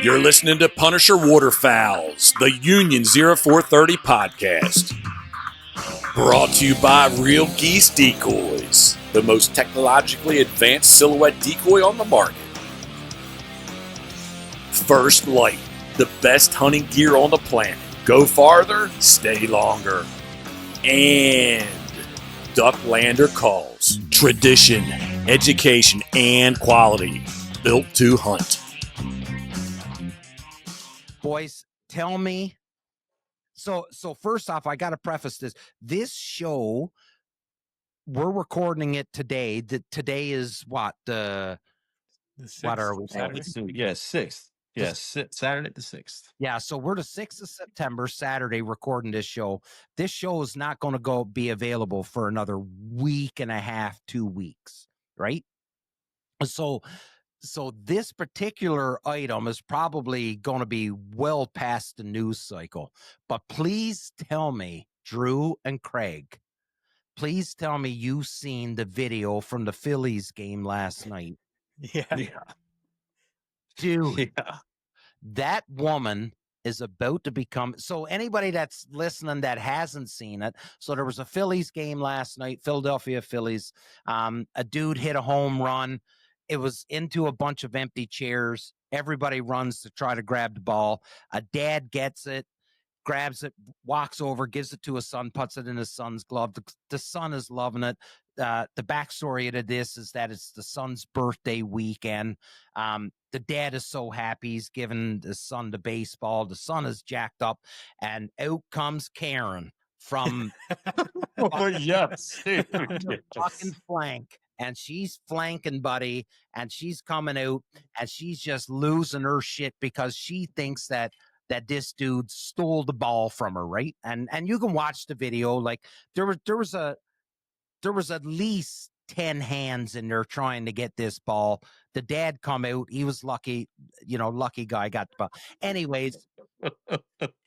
You're listening to Punisher Waterfowls, the Union 0430 podcast. Brought to you by Real Geese Decoys, the most technologically advanced silhouette decoy on the market. First Light, the best hunting gear on the planet. Go farther, stay longer. And Ducklander Calls, tradition, education, and quality. Built to hunt. Boys, tell me. So first off, I got to preface this. This show, we're recording it today. Today is what? The 6th. What are we? Saturday? Yeah, 6th. Yes, Saturday the 6th. Yeah, so we're the 6th of September, Saturday, recording this show. This show is not going to be available for another week and a half, 2 weeks, right? So this particular item is probably going to be well past the news cycle. But please tell me, Drew and Craig, please tell me you've seen the video from the Phillies game last night. Yeah. Dude, Yeah. that woman is about to become, so anybody that's listening that hasn't seen it, so there was a Phillies game last night, Philadelphia Phillies. A dude hit a home run. It was into a bunch of empty chairs. Everybody runs to try to grab the ball. A dad gets it, grabs it, walks over, gives it to his son, puts it in his son's glove. The son is loving it. The backstory to this is that it's the son's birthday weekend. The dad is so happy. He's giving the son the baseball. The son is jacked up, and out comes Karen from yes, the fucking flank. And she's flanking, buddy, and she's coming out, and she's just losing her shit because she thinks that this dude stole the ball from her, right? And you can watch the video. Like there was at least 10 hands in there trying to get this ball. The dad come out. He was lucky, lucky guy got the ball. Anyways,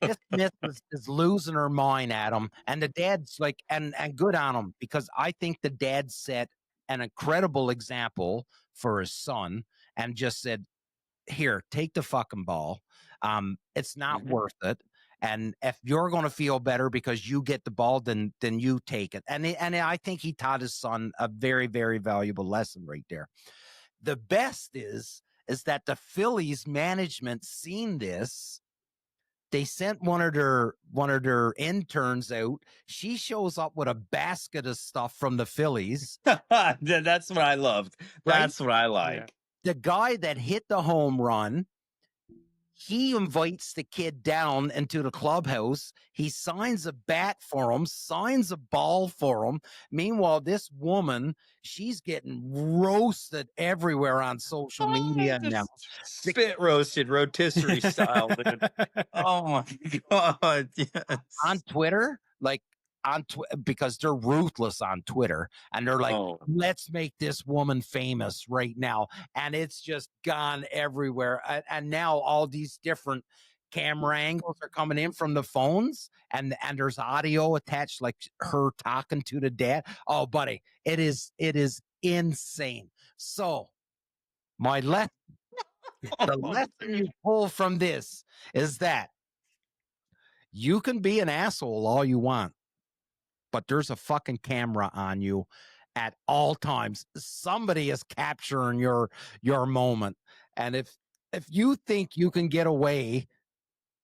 this miss is losing her mind at him. And the dad's like, and good on him, because I think the dad set an incredible example for his son and just said, here, take the fucking ball. It's not worth it. And if you're going to feel better because you get the ball, then you take it. And I think he taught his son a very, very valuable lesson right there. The best is that the Phillies management seen this. They sent one of their interns out. She shows up with a basket of stuff from the Phillies. That's what I loved. That's what I like. Yeah. The guy that hit the home run, he invites the kid down into the clubhouse. He signs a bat for him, signs a ball for him. Meanwhile, this woman, she's getting roasted everywhere on social media now. Spit roasted, rotisserie style. Dude. Oh my God. Yes. On Twitter, because they're ruthless on Twitter, and they're like, let's make this woman famous right now. And it's just gone everywhere. And now all these different camera angles are coming in from the phones, and there's audio attached, like her talking to the dad. Oh, buddy, it is insane. So my lesson, the lesson you pull from this is that you can be an asshole all you want, but there's a fucking camera on you at all times. Somebody is capturing your moment. And if you think you can get away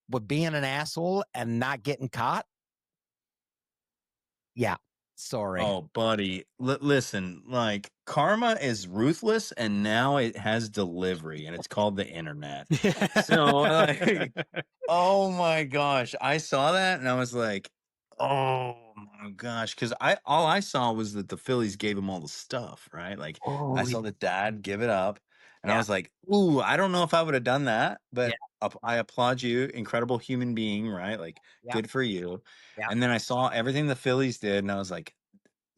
with being an asshole and not getting caught, yeah, sorry. Oh, buddy, listen, like karma is ruthless, and now it has delivery, and it's called the internet. So, like, oh my gosh, I saw that, and I was like, oh my gosh, because all I saw was that the Phillies gave him all the stuff, right? Like, I saw the dad give it up, and I was like, ooh, I don't know if I would have done that, but I applaud you, incredible human being, right? Like, good for you. And then I saw everything the Phillies did, and I was like,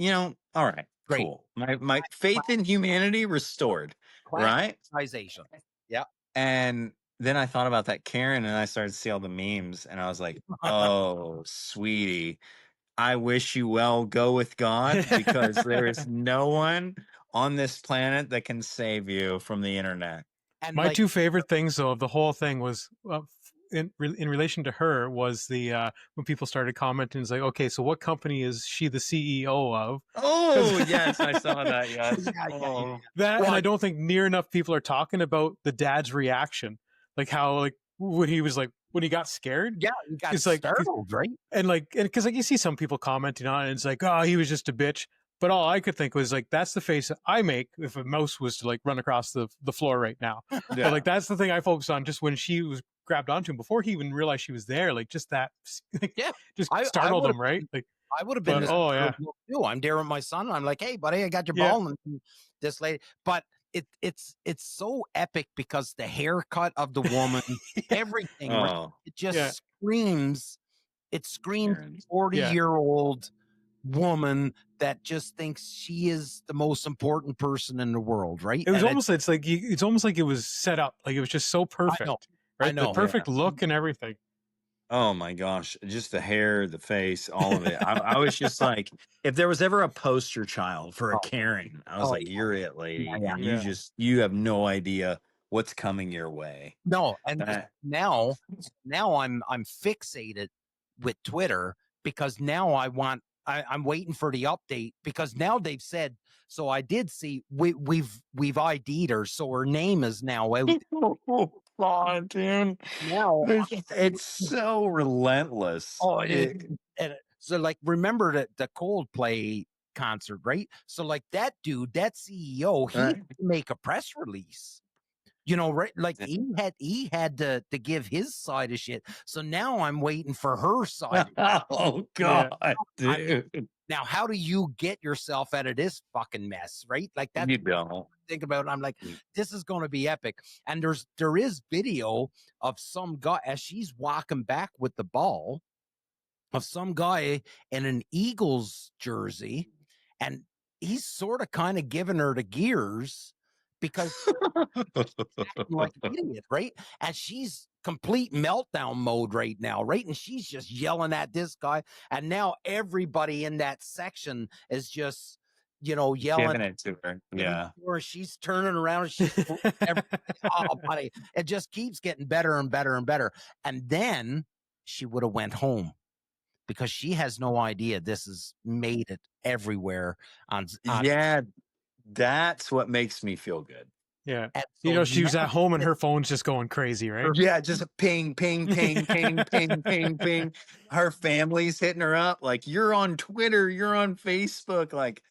all right, cool. My faith in humanity restored, right? Yeah. And then I thought about that Karen, and I started to see all the memes, and I was like, oh, sweetie, I wish you well. Go with God, because there is no one on this planet that can save you from the internet. And My two favorite things, though, of the whole thing was in relation to her was the when people started commenting, it's like, okay, so what company is she the CEO of? Oh, yes, I saw that. Yes. Yeah. That, Well, and I don't think near enough people are talking about the dad's reaction, like how like when he was like when he got scared. yeah, you got It's like, startled, right? and because like you see some people commenting on it, and it's like, oh, he was just a bitch. But all I could think was like, that's the face I make if a mouse was to like run across the floor right now. Yeah. But like that's the thing I focused on, just when she was grabbed onto him before he even realized she was there. Like just that, like, Yeah. just I startled would've him, right? Like, I would have been but this oh yeah, too. I'm there with my son. I'm like, hey, buddy, I got your Yeah. ball. And this lady, but it's so epic because the haircut of the woman, everything, right? Oh, It just Yeah. screams. It screams Karen. 40-year-old woman that just thinks she is the most important person in the world, right? it was And almost it's almost like it was set up, like it was just so perfect, I right? know. The perfect look and everything. Oh my gosh, just the hair, the face, all of it. I was just like, if there was ever a poster child for a Karen, I was Oh, like, yeah. you're it, lady. Yeah. And Yeah. you have no idea what's coming your way. No, and That- now I'm fixated with Twitter because now I'm waiting for the update because now they've said, so I did see we've ID'd her, so her name is now out. Oh, God, dude. Now It's so relentless. Oh, and so like remember the Coldplay concert, right? So like that dude, that CEO, he had to make a press release. You know, right? Like he had to give his side of shit. So now I'm waiting for her side. Oh God, dude. Now, how do you get yourself out of this fucking mess, right? Like that. You don't. Think about it. I'm like, this is going to be epic. And there is video of some guy as she's walking back with the ball of some guy in an Eagles jersey, and he's sort of kind of giving her the gears because like an idiot, right? And she's complete meltdown mode right now, right? And she's just yelling at this guy, and now everybody in that section is just yelling Giving it to her. Yeah. or she's turning around and she's oh buddy, it just keeps getting better and better and better. And then she would have went home because she has no idea this has made it everywhere on Yeah, that's what makes me feel good. Yeah. so She was at home and her phone's just going crazy, right? Yeah, just a ping, ping, ping, ping, ping, ping, ping. Her family's hitting her up. Like, you're on Twitter, you're on Facebook. Like,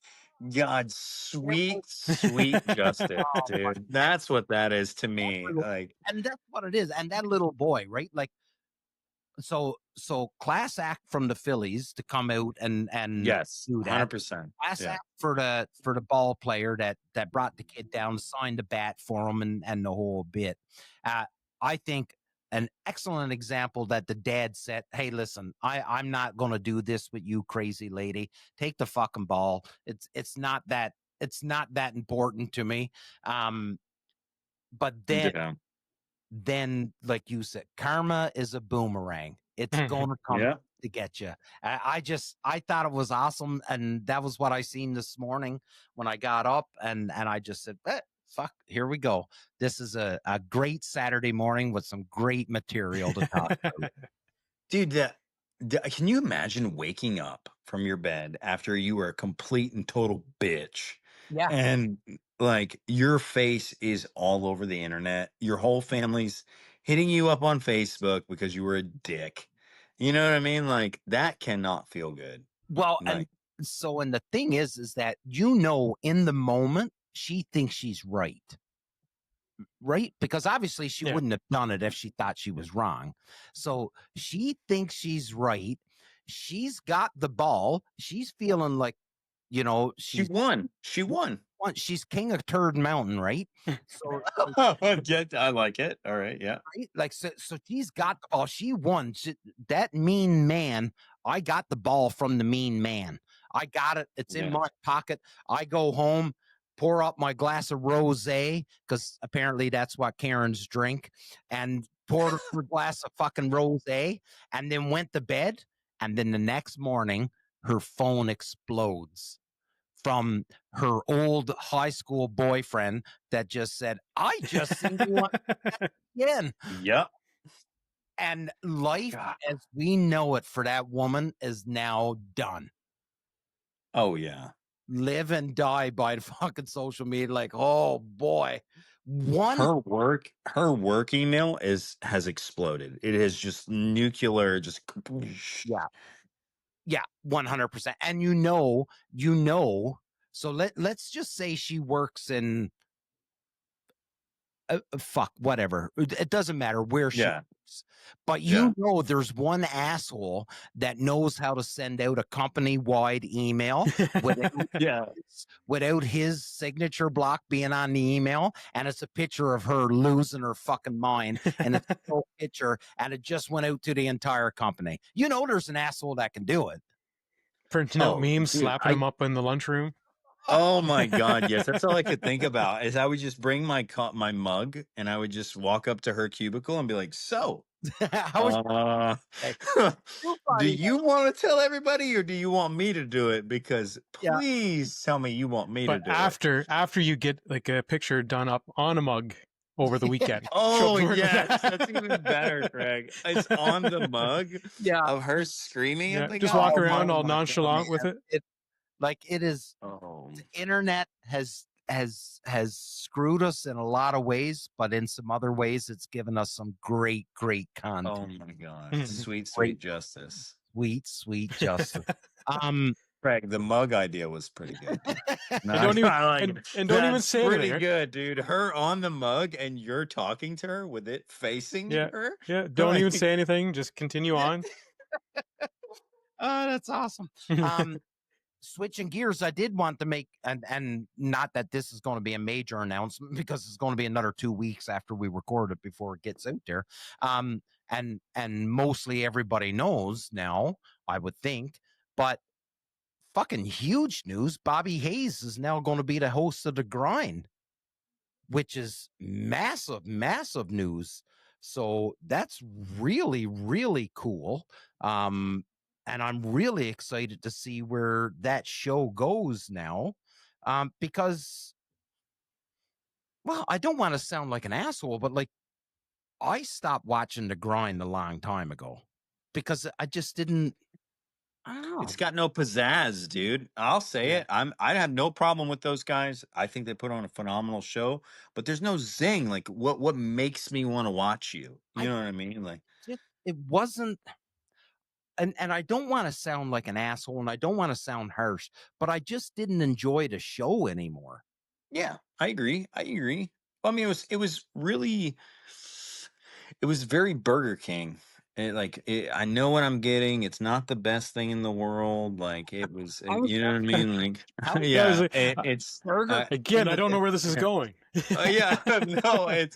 God, sweet, sweet justice, dude. That's what that is to me. Like, and that's what it is. And that little boy, right? Like, so class act from the Phillies to come out and yes, do that. 100%. Class act for the ball player that brought the kid down, signed the bat for him, and the whole bit. I think an excellent example that the dad said, "Hey, listen, I'm not going to do this with you, crazy lady. Take the fucking ball. It's not that important to me." But then, like you said, karma is a boomerang. It's going to come to get you. I thought it was awesome. And that was what I seen this morning when I got up and I just said, fuck, here we go. This is a great Saturday morning with some great material to talk about. Dude, can you imagine waking up from your bed after you were a complete and total bitch? Yeah. And like your face is all over the internet. Your whole family's hitting you up on Facebook because you were a dick. You know what I mean? Like that cannot feel good. Well, Like, and the thing is that, in the moment, she thinks she's right. Right? Because obviously she wouldn't have done it if she thought she was wrong. So she thinks she's right. She's got the ball. She's feeling like, she won. She won. She's king of Turd Mountain, right? So I like it. All right. Yeah. right? Like so she's got the ball. She won. That mean man. I got the ball from the mean man. I got it. It's in my pocket. I go home, pour up my glass of rosé because apparently that's what Karens drink, and poured her glass of fucking rosé, and then went to bed. And then the next morning, her phone explodes. from her old high school boyfriend that just said, "I just seen you again." Yep. And life God. as we know it for that woman is now done. Oh yeah. Live and die by the fucking social media. Like, oh boy. Her work email has exploded. It is just nuclear, just Yeah, 100%. And so let's just say she works in fuck, whatever. It doesn't matter where she yeah. works. But Yeah. there's one asshole that knows how to send out a company-wide email Yeah. without his signature block being on the email, and it's a picture of her losing her fucking mind, and it's a full picture, and it just went out to the entire company. There's an asshole that can do it. Printing out memes, dude, slapping them up in the lunchroom. Oh my God, yes. That's all I could think about is I would just bring my mug and I would just walk up to her cubicle and be like, so, do you want to tell everybody or do you want me to do it? Because please tell me you want me to do it. After you get like a picture done up on a mug over the weekend. Oh, yes. That's even better, Craig. It's on the mug Yeah. of her screaming. Yeah, Like, just walk around all nonchalant with it. It is. The internet has screwed us in a lot of ways, but in some other ways, it's given us some great content. Oh my God. Sweet justice. Sweet justice. Craig, the mug idea was pretty good. No, don't even say pretty anything. Right? Good, dude. Her on the mug and you're talking to her with it facing her. Yeah. Don't even say anything. Just continue on. Oh, that's awesome. Switching gears, I did want to make, and not that this is going to be a major announcement because it's going to be another 2 weeks after we record it before it gets out there. And mostly everybody knows now, I would think, but fucking huge news. Bobby Hayes is now going to be the host of The Grind, which is massive news. So that's really, really cool. And I'm really excited to see where that show goes now. Because, well, I don't want to sound like an asshole, but like I stopped watching The Grind a long time ago because I just didn't. I don't know. It's got no pizzazz, dude. I'll say it. I have no problem with those guys. I think they put on a phenomenal show, but there's no zing. Like what makes me want to watch you? You know what I mean? Like it wasn't. And I don't want to sound like an asshole and I don't want to sound harsh, but I just didn't enjoy the show anymore. Yeah, I agree. Well, I mean, it was very Burger King. I know what I'm getting. It's not the best thing in the world. Like it was, you know what I mean? Like, yeah, it's burger again. I don't know where this is going. Yeah, no,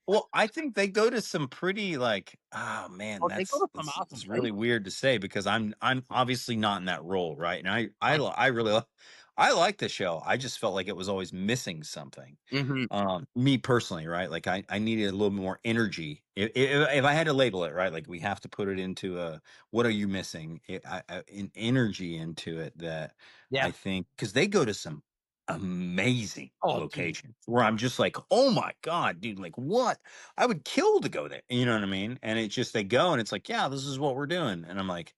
well, I think they go to some pretty oh man, that's really weird to say because I'm obviously not in that role, right? And I really I like the show. I just felt like it was always missing something. Mm-hmm. Me personally, right? Like I needed a little more energy. If I had to label it, right? Like we have to put it into what are you missing? An energy into it that I think because they go to some amazing locations where I'm just like, oh my God, dude, like what? I would kill to go there. You know what I mean? And it's just they go and it's like, yeah, this is what we're doing. And I'm like,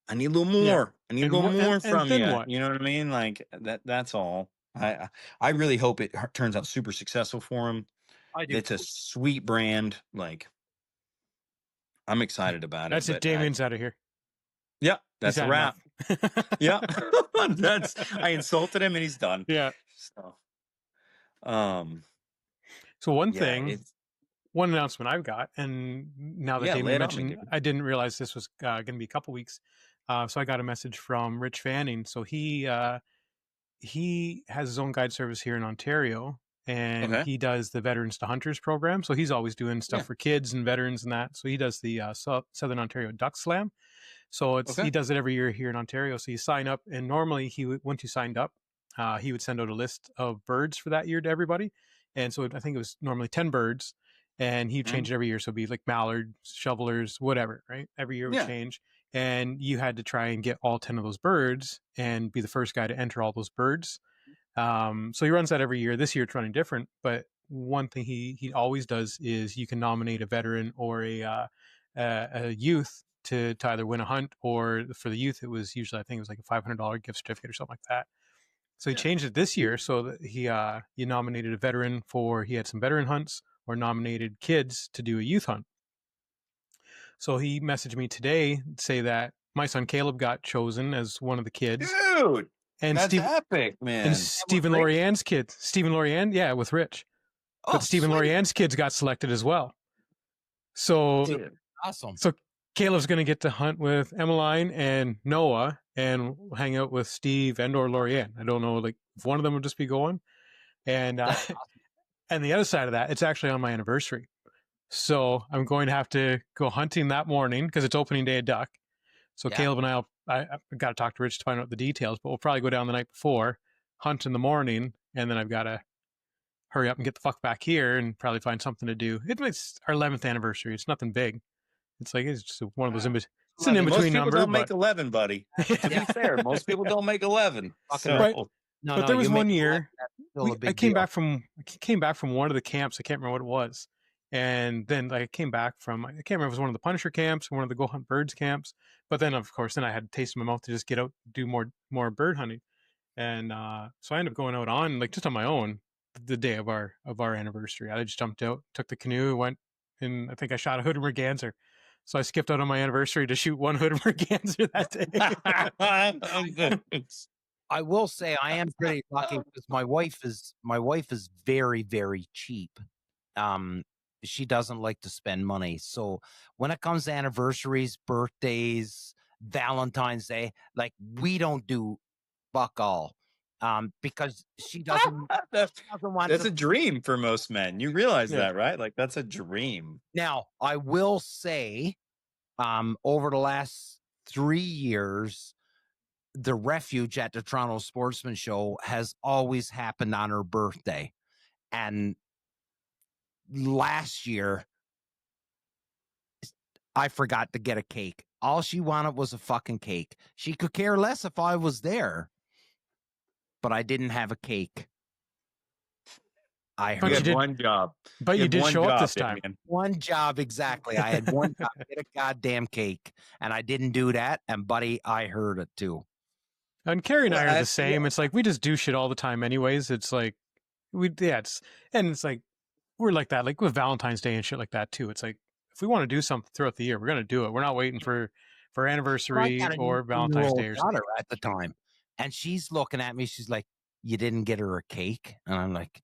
I need a little more. Yeah. I need a little more from you. What? You know what I mean? Like that's all. I really hope it turns out super successful for him. I do. It's a sweet brand. Like I'm excited about That's it. Damien's out of here. Yeah, that's a wrap. Yeah, I insulted him and he's done. Yeah. So one announcement I've got, and now that Damien mentioned, I didn't realize this was going to be a couple weeks. So I got a message from Rich Fanning. So he has his own guide service here in Ontario, and he does the Veterans to Hunters program. So he's always doing stuff for kids and veterans and that. So he does the Southern Ontario Duck Slam. So he does it every year here in Ontario. So you sign up, and normally once you signed up, he would send out a list of birds for that year to everybody. And so I think it was normally 10 birds, and he'd change it every year. So it'd be like mallards, shovelers, whatever, right? Every year would change. and you had to try and get all 10 of those birds and be the first guy to enter all those birds. So he runs that every year. This year it's running different, but one thing he always does is you can nominate a veteran or a youth to either win a hunt, or for the youth it was usually, I think it was like a $500 gift certificate or something like that. So he changed it this year so that he nominated a veteran for, he had some veteran hunts, or nominated kids to do a youth hunt. So he messaged me today, say that my son Caleb got chosen as one of the kids. Dude, and that's epic, man. And Stephen Lorianne's kids, Stephen Lorianne, yeah, with Rich. But Stephen Lorianne's kids got selected as well. So awesome. So Caleb's going to get to hunt with Emmeline and Noah and hang out with Steve and or Lorianne. I don't know, like if one of them would just be going. And awesome. And the other side of that, it's actually on my anniversary. So I'm going to have to go hunting that morning because it's opening day of duck. So Caleb and I got to talk to Rich to find out the details, but we'll probably go down the night before, hunt in the morning, and then I've got to hurry up and get the fuck back here and probably find something to do. It's our 11th anniversary. It's nothing big. It's like, it's just one of those it's an in-between number. Most people don't make 11, buddy. To be fair, most people don't make 11. So. Right. But there was one year I came back from one of the camps. I can't remember what it was. And then I came back from, I can't remember if it was one of the Punisher camps or one of the Go Hunt Birds camps. But then, of course, I had a taste in my mouth to just get out, do more bird hunting. And so I ended up going out on, like, just on my own the day of our anniversary. I just jumped out, took the canoe, went, and I think I shot a hooded merganser. So I skipped out on my anniversary to shoot one hooded merganser that day. I will say I am pretty lucky because my wife is very, very cheap. She doesn't like to spend money. So when it comes to anniversaries, birthdays, Valentine's Day, like, we don't do fuck all. Because she doesn't want that's a dream for most men. You realize that, right? Like, that's a dream. Now, I will say, over the last 3 years, the refuge at the Toronto Sportsman Show has always happened on her birthday. And last year, I forgot to get a cake. All she wanted was a fucking cake. She could care less if I was there, but I didn't have a cake. I heard one job. But you did show up this time. Man. One job, exactly. I had one job, get a goddamn cake, and I didn't do that. And buddy, I heard it too. And Carrie and I are the same. It's like we just do shit all the time, anyways. It's like it's like we're like that, like with Valentine's Day and shit like that too. It's like if we want to do something throughout the year, we're gonna do it. We're not waiting for anniversary or Valentine's Day or something. At the time, and she's looking at me. She's like, "You didn't get her a cake," and I'm like,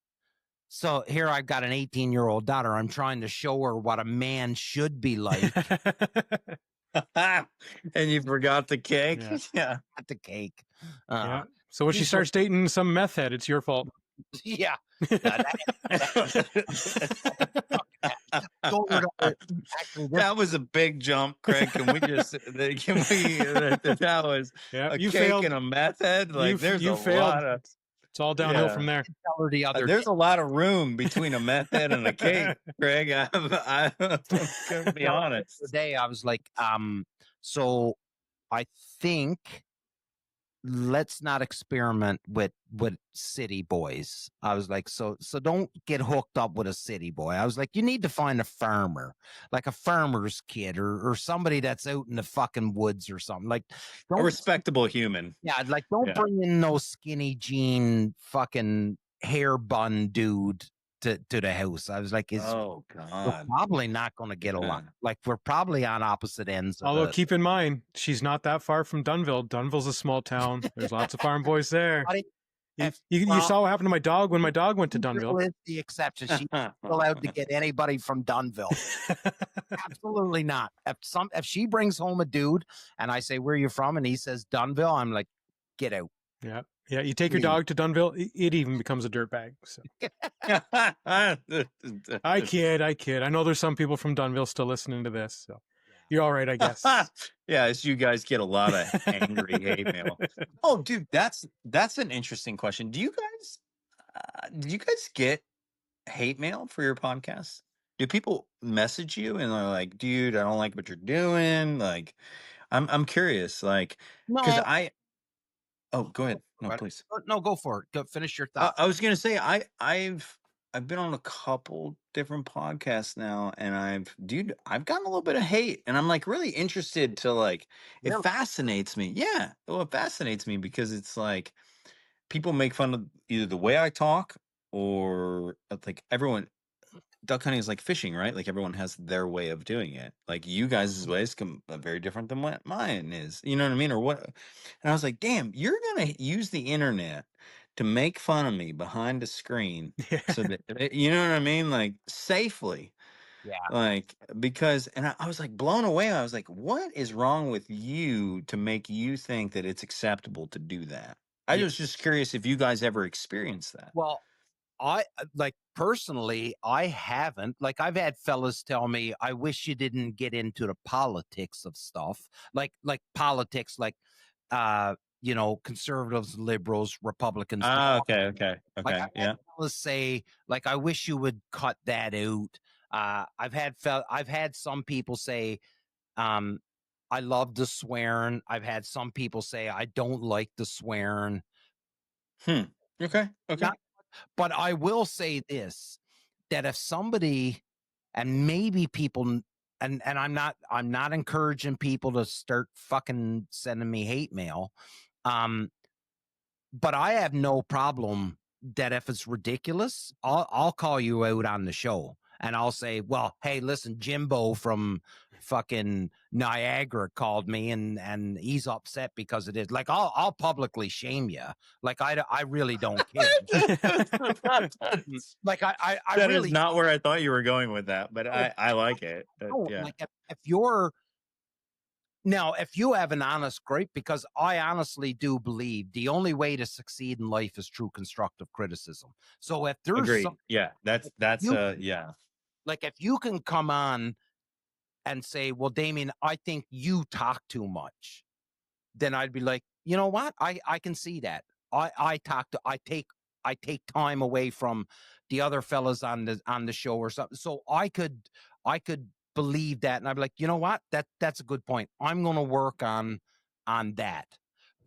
"So here I've got an 18-year-old daughter. I'm trying to show her what a man should be like." And you forgot the cake? Yeah. Not the cake. Yeah. So when she starts dating some meth head, it's your fault. Yeah. That was a big jump, Craig. Can we just that was a you cake failed. And a meth head? Like, there's a lot of... It's all downhill from there. There's a lot of room between a meth head and a cake, Craig. I'm gonna be honest. Today I was like, so I think let's not experiment with city boys. I was like, so don't get hooked up with a city boy. I was like, you need to find a farmer, like a farmer's kid or somebody that's out in the fucking woods or something. Like a respectable human. Yeah, like don't bring in no skinny jean fucking hair bun dude to the house. I was like, oh God, we're probably not going to get along. Like we're probably on opposite ends. Although keep in mind, she's not that far from Dunnville. Dunnville's a small town. There's lots of farm boys there. You saw what happened to my dog when my dog went to Dunnville. Is the exception. She's not allowed to get anybody from Dunnville. Absolutely not. If she brings home a dude and I say, "Where are you from?" and he says Dunnville, I'm like, get out. Yeah. Yeah, you take your dog to Dunnville, it even becomes a dirtbag. So. I kid. I know there's some people from Dunnville still listening to this, so you're all right, I guess. Yeah, as you guys get a lot of angry hate mail. Oh, dude, that's an interesting question. Do you guys get hate mail for your podcast? Do people message you and they're like, "Dude, I don't like what you're doing"? Like, I'm curious, like, because No, oh, go ahead. No, please. no, go for it. Go finish your thought. I was gonna say I've been on a couple different podcasts now, and I've gotten a little bit of hate, and I'm like really interested to like. It Really? fascinates me. Yeah, well, it fascinates me because it's like people make fun of either the way I talk or like everyone. Duck hunting is like fishing, right? Like everyone has their way of doing it. Like you guys' ways very different than what mine is. You know what I mean? Or what? And I was like, damn, you're gonna use the internet to make fun of me behind a screen, so that you know what I mean, like safely. Yeah. Like because, and I was like blown away. I was like, what is wrong with you to make you think that it's acceptable to do that? I Yeah. was just curious if you guys ever experienced that. Well, I like personally, I haven't. Like I've had fellas tell me, I wish you didn't get into the politics of stuff. Like politics, like conservatives, liberals, Republicans. Ah, okay, Like I've had yeah. fellas say, like, I wish you would cut that out. I've had some people say, I love the swearing. I've had some people say I don't like the swearing. Okay. Not, but I will say this, that if somebody, and maybe people, and I'm not encouraging people to start fucking sending me hate mail. But I have no problem that if it's ridiculous, I'll call you out on the show and I'll say, well, hey, listen, Jimbo from fucking Niagara called me and he's upset because it is. Like I'll publicly shame you. Like I really don't care. Like I that really is not where I thought you were going with that, but I like it. don't. Yeah. Like if you're now, if you have an honest gripe, because I honestly do believe the only way to succeed in life is through constructive criticism. So if there's Agreed. Yeah, that's yeah. like if you can come on and say, well, Damien, I think you talk too much, then I'd be like, you know what? I can see that. I take time away from the other fellas on the show or something. So I could believe that. And I'd be like, you know what? That's a good point. I'm going to work on that.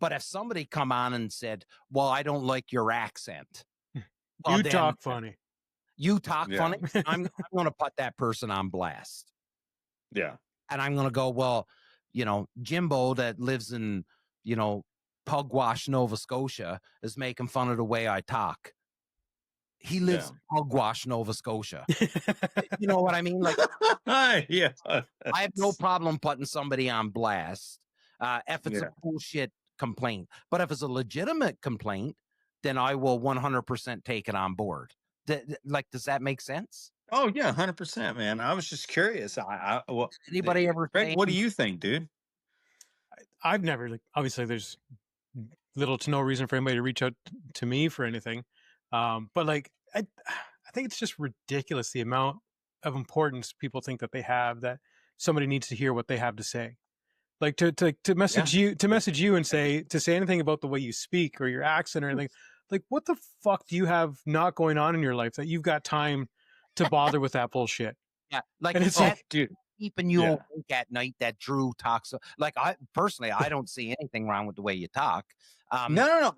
But if somebody come on and said, well, I don't like your accent. Well, you talk funny. You talk funny. I'm going to put that person on blast. Yeah. And I'm going to go, well, Jimbo that lives in, Pugwash, Nova Scotia is making fun of the way I talk. He lives in Pugwash, Nova Scotia. You know what I mean? Like, yeah. I have no problem putting somebody on blast if it's a bullshit complaint. But if it's a legitimate complaint, then I will 100% take it on board. Does that make sense? Oh yeah, 100%, man. I was just curious. Anybody ever? Greg, what do you think, dude? I've never obviously there's little to no reason for anybody to reach out to me for anything, but like I think it's just ridiculous the amount of importance people think that they have, that somebody needs to hear what they have to say. Like to message you and say anything about the way you speak or your accent or anything. Like, what the fuck do you have not going on in your life that you've got time to bother with that bullshit? Yeah, like, and it's like, dude, keeping you awake at night that Drew talks. Like, I personally, I don't see anything wrong with the way you talk. No.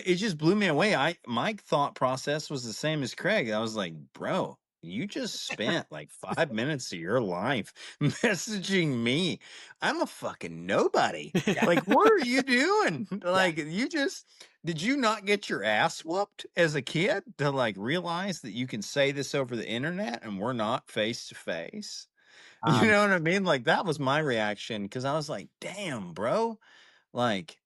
It just blew me away. My thought process was the same as Craig. I was like, bro, you just spent like 5 minutes of your life messaging me. I'm a fucking nobody. Like, what are you doing? Like, did you not get your ass whooped as a kid to like realize that you can say this over the internet and we're not face to face? You know what I mean? Like, that was my reaction, because I was like, damn, bro. Like,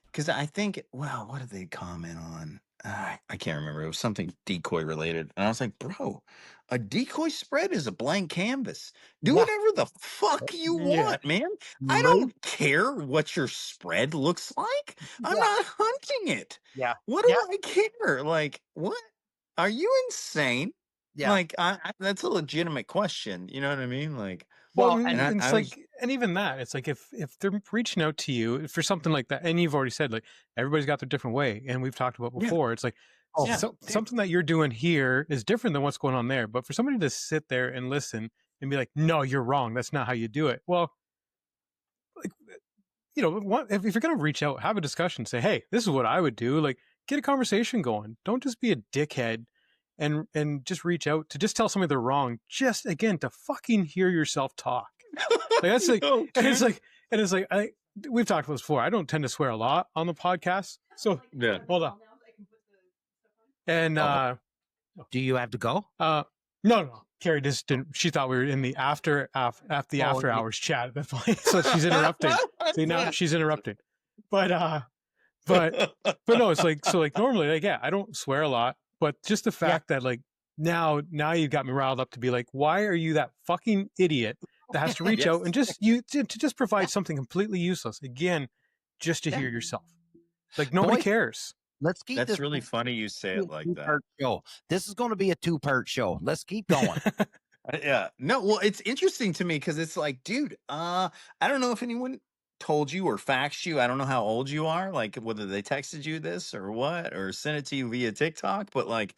because I think, well, what did they comment on? I can't remember. It was something decoy related. And I was like, bro, a decoy spread is a blank canvas. Do whatever the fuck you want, man. I don't care what your spread looks like. I'm not hunting it. Yeah. What do I care? Like, what? Are you insane? Yeah. Like, that's a legitimate question. You know what I mean? Like, well, and it's like, and even that, it's like if they're reaching out to you for something like that, and you've already said like everybody's got their different way, and we've talked about before. It's like something that you're doing here is different than what's going on there. But for somebody to sit there and listen and be like, "No, you're wrong. That's not how you do it." Well, like you know, if you're going to reach out, have a discussion, say, hey, this is what I would do. Like, get a conversation going. Don't just be a dickhead and just reach out to just tell somebody they're wrong. Just again, to fucking hear yourself talk. Like, that's like, No, and it's like, we've talked about this before. I don't tend to swear a lot on the podcast. So yeah. hold on. And, do you have to go? No. Carrie just didn't. She thought we were in the after hours chat. So she's interrupting. See, now she's interrupting. But no, it's like, so like normally, like, yeah, I don't swear a lot, but just the fact that like now you've got me riled up to be like, why are you that fucking idiot that has to reach out and just to just provide something completely useless again, just to hear yourself? Like nobody cares. Let's keep. That's really funny you say it like that. Show. This is going to be a 2-part show. Let's keep going. Yeah. No, well, it's interesting to me because it's like, dude, I don't know if anyone told you or faxed you. I don't know how old you are, like whether they texted you this or what, or sent it to you via TikTok, but like,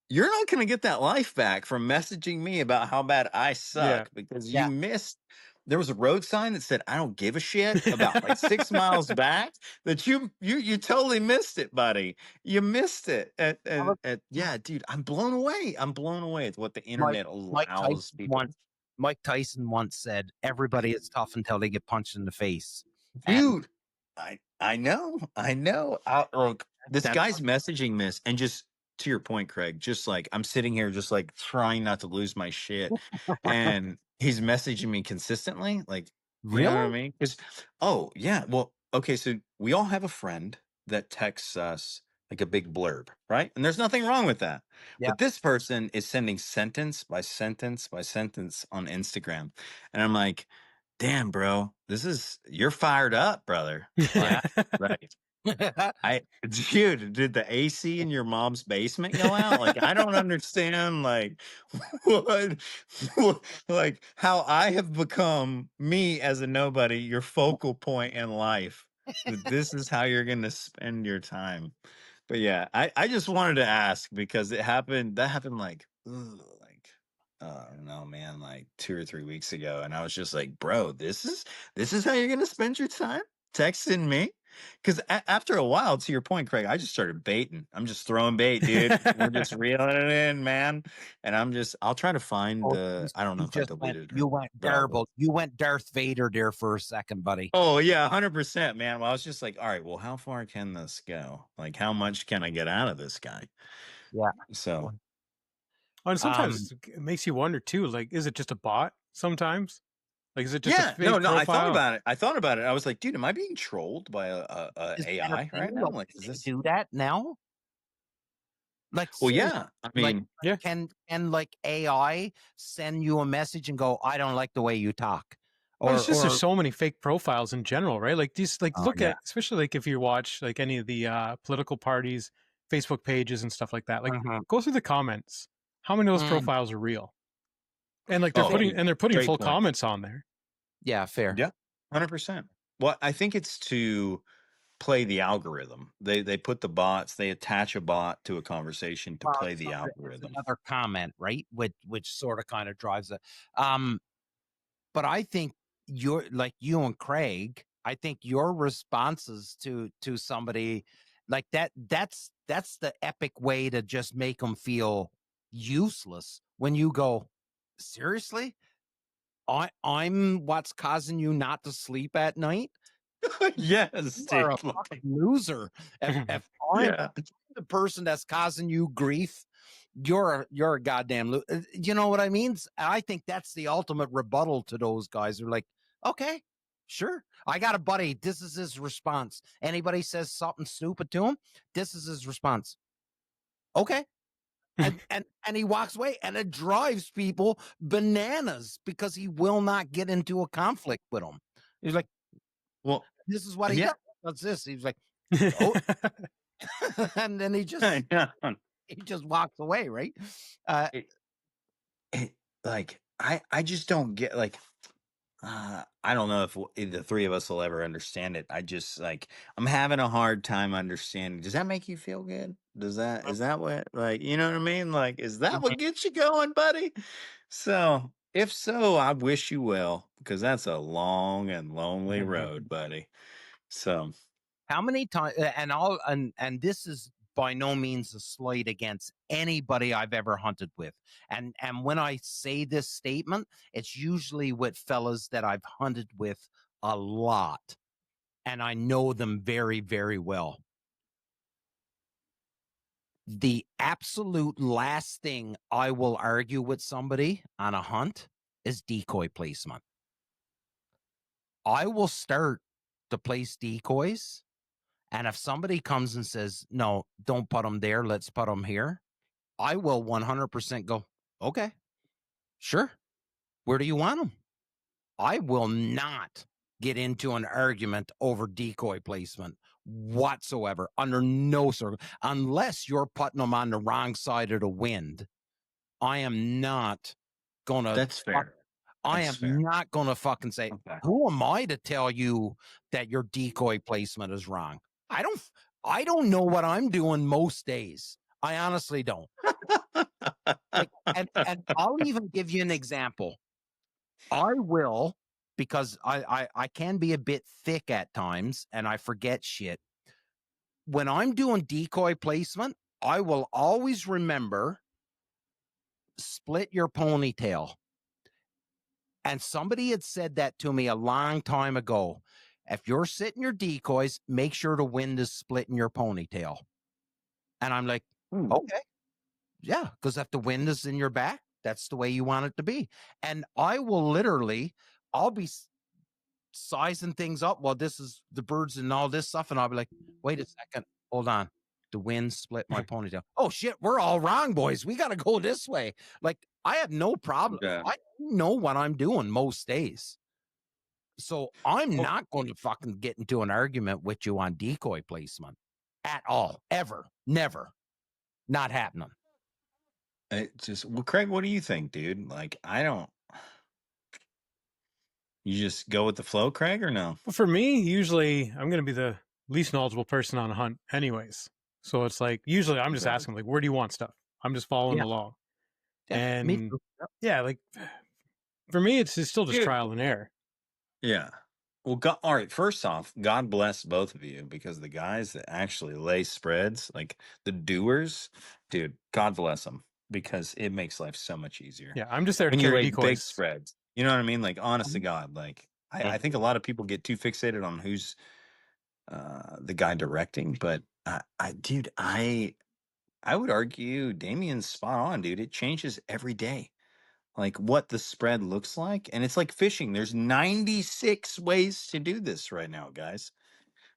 you're not going to get that life back from messaging me about how bad I suck because you missed. There was a road sign that said, I don't give a shit about like 6 miles back that you totally missed it, buddy. You missed it. Yeah, dude, I'm blown away. I'm blown away at what the internet allows people. Mike Tyson once said, everybody is tough until they get punched in the face. Dude, I know. Look, this guy's messaging this and just, to your point, Craig, just like I'm sitting here just like trying not to lose my shit. And he's messaging me consistently. Like, you know what I mean? Oh, yeah. Well, okay. So we all have a friend that texts us like a big blurb, right? And there's nothing wrong with that. Yeah. But this person is sending sentence by sentence by sentence on Instagram. And I'm like, damn, bro, you're fired up, brother. Like, right. Dude, did the AC in your mom's basement go out? Like, I don't understand, like, like how I have become me as a nobody, your focal point in life. This is how you're going to spend your time. But yeah, I just wanted to ask because that happened like, I don't know, man, like 2 or 3 weeks ago. And I was just like, bro, this is how you're going to spend your time texting me? Because after a while, to your point, Craig, I just started baiting. I'm just throwing bait, dude. We're just reeling it in, man. And I'll try to find I don't know if I deleted it. You went terrible. You went Darth Vader there for a second, buddy. Oh, yeah, 100%, man. Well, I was just like, all right, well, how far can this go? Like, how much can I get out of this guy? Yeah. So. Oh, and sometimes it makes you wonder, too, like, is it just a bot sometimes? Like, is it just a fake profile? I thought about it. I was like, dude, am I being trolled by a AI right now? Like, is this do that now? Like, well, yeah. I mean, like, can like AI send you a message and go, I don't like the way you talk? Or it's just there's so many fake profiles in general, right? Like these, like look at, especially like if you watch like any of the political parties, Facebook pages and stuff like that. Like, go through the comments. How many of those profiles are real? And like they're putting full comments on there. Yeah, fair. Yeah, 100%. Well, I think it's to play the algorithm. They put the bots. They attach a bot to a conversation to play the algorithm. Another comment, right? Which sort of kind of drives it. But I think you're like you and Craig. I think your responses to somebody like that's the epic way to just make them feel useless. When you go, seriously, I'm what's causing you not to sleep at night? Yes, you are a fucking loser. If I'm the person that's causing you grief, you're a goddamn loser. You know what I mean? I think that's the ultimate rebuttal to those guys. They're like, okay, sure. I got a buddy. This is his response. Anybody says something stupid to him, this is his response. Okay. And he walks away, and it drives people bananas because he will not get into a conflict with them. He's like, well, this is what he does. What's this? He's like, oh. And then he just walks away, right? Like I just don't get like I don't know if the three of us will ever understand it. I just like I'm having a hard time understanding. Does that make you feel good? Is that what, like, you know what I mean? Like, is that what gets you going, buddy? So If so, I wish you well, because that's a long and lonely road, buddy. So, how many times? And this is by no means a slight against anybody I've ever hunted with. And when I say this statement, it's usually with fellas that I've hunted with a lot, and I know them very, very well. The absolute last thing I will argue with somebody on a hunt is decoy placement. I will start to place decoys, and if somebody comes and says, no, don't put them there, let's put them here, I will 100% go, okay, sure. Where do you want them? I will not get into an argument over decoy placement whatsoever, under no circumstance, unless you're putting them on the wrong side of the wind. I am not gonna. that's fair. I That's am fair. not gonna fucking say, Okay. who am I to tell you that your decoy placement is wrong? I don't know what I'm doing most days. I honestly don't. Like, and I'll even give you an example. I will, because I can be a bit thick at times and I forget shit. When I'm doing decoy placement, I will always remember split your ponytail. And somebody had said that to me a long time ago. If you're sitting your decoys, make sure the wind is splitting your ponytail. And I'm like, okay, yeah, because if the wind is in your back, that's the way you want it to be. And I will literally, I'll be sizing things up. Well, this is the birds and all this stuff. And I'll be like, wait a second, hold on. The wind split my ponytail. Oh shit, we're all wrong, boys. We got to go this way. Like, I have no problem. Yeah. I know what I'm doing most days. So I'm not going to fucking get into an argument with you on decoy placement at all. Ever. Never. Not happening. Craig, what do you think, dude? Like, I don't. You just go with the flow, Craig, or no? Well, for me, usually I'm going to be the least knowledgeable person on a hunt, anyways. So it's like usually I'm just asking, like, where do you want stuff? I'm just following along. Yeah, and yeah, like for me, it's still just trial and error. Yeah. Well, all right. First off, God bless both of you, because the guys that actually lay spreads, like the doers, dude, God bless them, because it makes life so much easier. Yeah, I'm just there to when you carry lay decoys. big spreads. You know what I mean? Like, honest to God, like I think a lot of people get too fixated on who's the guy directing, but I would argue Damien's spot on, dude. It changes every day, like what the spread looks like. And it's like fishing. There's 96 ways to do this right now, guys.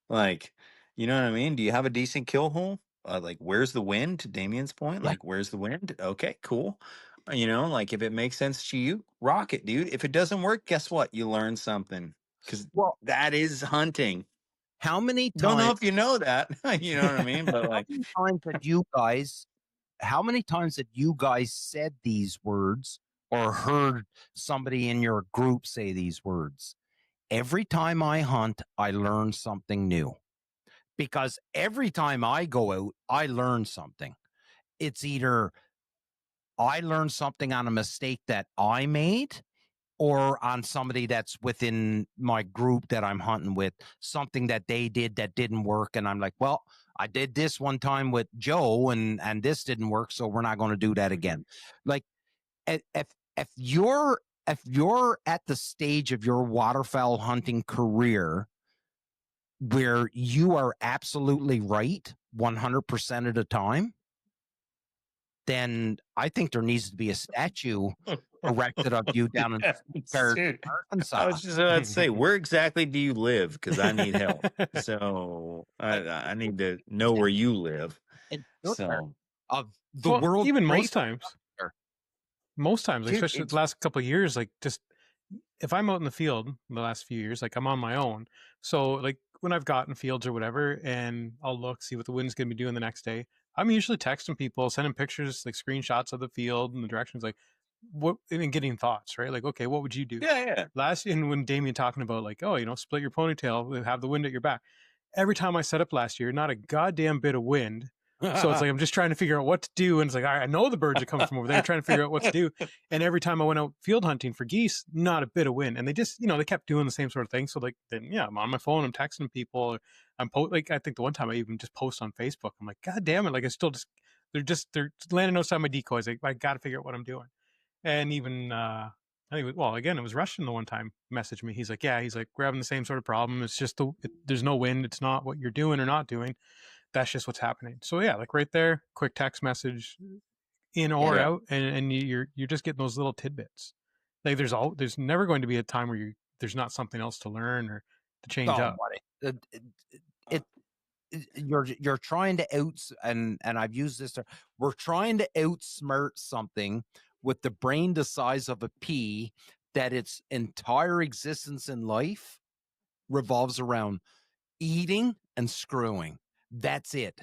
Like, you know what I mean? Do you have a decent kill hole? Like, where's the wind, to Damien's point? Like, where's the wind? Okay, cool. You know, like, if it makes sense to you, rock it, dude. If it doesn't work, guess what? You learn something, because that is hunting. How many times? Don't know if you know that. You know what I mean? But like, how many times that you guys said these words or heard somebody in your group say these words? Every time I hunt, I learn something new, because every time I go out, I learn something. It's either I learn something on a mistake that I made, or on somebody that's within my group that I'm hunting with, something that they did that didn't work. And I'm like, well, I did this one time with Joe and this didn't work, so we're not going to do that again. Like, if you're at the stage of your waterfowl hunting career where you are absolutely right 100% of the time, then I think there needs to be a statue erected of you down in Arkansas. I was just about to say, where exactly do you live? Because I need help. So I need to know where you live. So of the world, even most times, like, especially the last couple of years, like, just if I'm out in the field the last few years, like, I'm on my own. So like when I've gotten fields or whatever, and I'll look, see what the wind's going to be doing the next day, I'm usually texting people, sending pictures, like screenshots of the field and the directions, like what, and getting thoughts, right? Like, okay, what would you do? Yeah. Last, and when Damien talking about, like, oh, you know, split your ponytail, have the wind at your back. Every time I set up last year, not a goddamn bit of wind. So it's like I'm just trying to figure out what to do, and it's like, all right, I know the birds are coming from over there, trying to figure out what to do. And every time I went out field hunting for geese, not a bit of wind, and they just, they kept doing the same sort of thing. So like, then I'm on my phone, I'm texting people, like I think the one time I even just post on Facebook, I'm like, God damn it, like I still just they're landing outside my decoys. Like, I got to figure out what I'm doing. And even I think it was Russian the one time messaged me. He's like, we're having the same sort of problem. It's just there's no wind. It's not what you're doing or not doing. That's just what's happening. So yeah, like right there, quick text message, in or out, and you're just getting those little tidbits. Like there's never going to be a time where there's not something else to learn or to change up. Buddy. You're trying to and I've used this term, we're trying to outsmart something with the brain the size of a pea that its entire existence in life revolves around eating and screwing. That's it.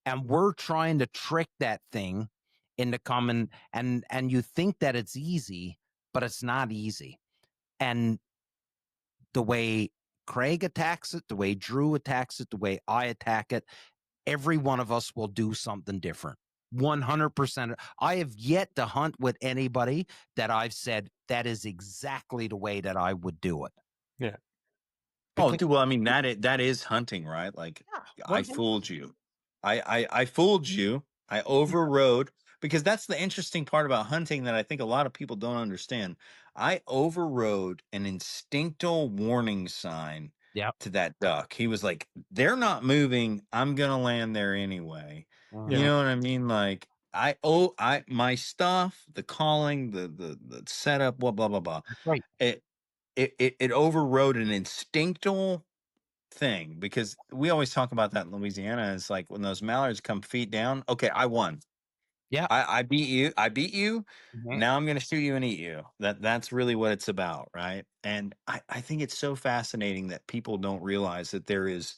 And we're trying to trick that thing into coming, and you think that it's easy, but it's not easy. And the way Craig attacks it, the way Drew attacks it, the way I attack it, every one of us will do something different. 100%. I have yet to hunt with anybody that I've said that is exactly the way that I would do it. Yeah. Well, I mean, that is hunting, right? Like, I fooled you. I fooled you. I overrode, because that's the interesting part about hunting that I think a lot of people don't understand. I overrode an instinctual warning sign to that duck. He was like, they're not moving. I'm going to land there anyway. You know what I mean? Like, my stuff, the calling, the setup, blah, blah, blah, blah. Right. It overrode an instinctual thing, because we always talk about that in Louisiana. It's like when those mallards come feet down. Okay, I won. Yeah, I beat you. Mm-hmm. Now I'm going to shoot you and eat you. That's really what it's about, right? And I think it's so fascinating that people don't realize that there is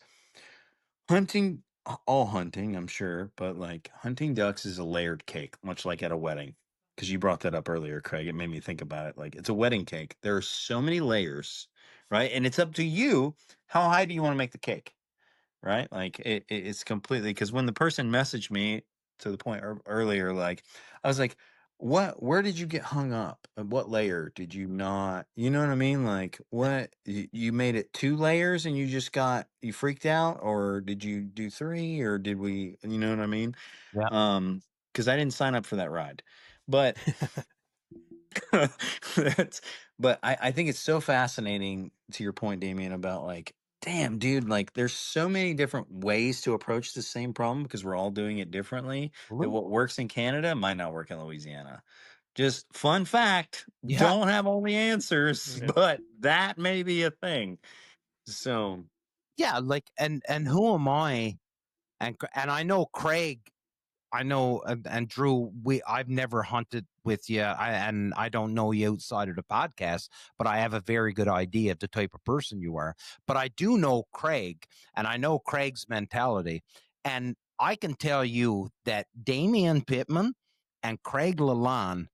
hunting, all hunting, I'm sure, but like hunting ducks is a layered cake, much like at a wedding. Because you brought that up earlier, Craig. It made me think about it. Like, it's a wedding cake. There are so many layers, right? And it's up to you. How high do you want to make the cake, right? Like, it's completely, because when the person messaged me, to the point earlier, like, I was like, where did you get hung up? What layer did you not? You know what I mean? Like, what, you made it 2 layers and you freaked out, or did you do 3, or did we? You know what I mean? Yeah. Because I didn't sign up for that ride, but I think it's so fascinating, to your point, Damien, about like, damn, dude, like there's so many different ways to approach the same problem, because we're all doing it differently. That what works in Canada might not work in Louisiana. Just fun fact, don't have all the answers, but that may be a thing. So yeah, like, and who am I? And I know Craig, I know, and Drew, I've never hunted with you, and I don't know you outside of the podcast, but I have a very good idea of the type of person you are. But I do know Craig, and I know Craig's mentality, and I can tell you that Damian Pittman and Craig Lalonde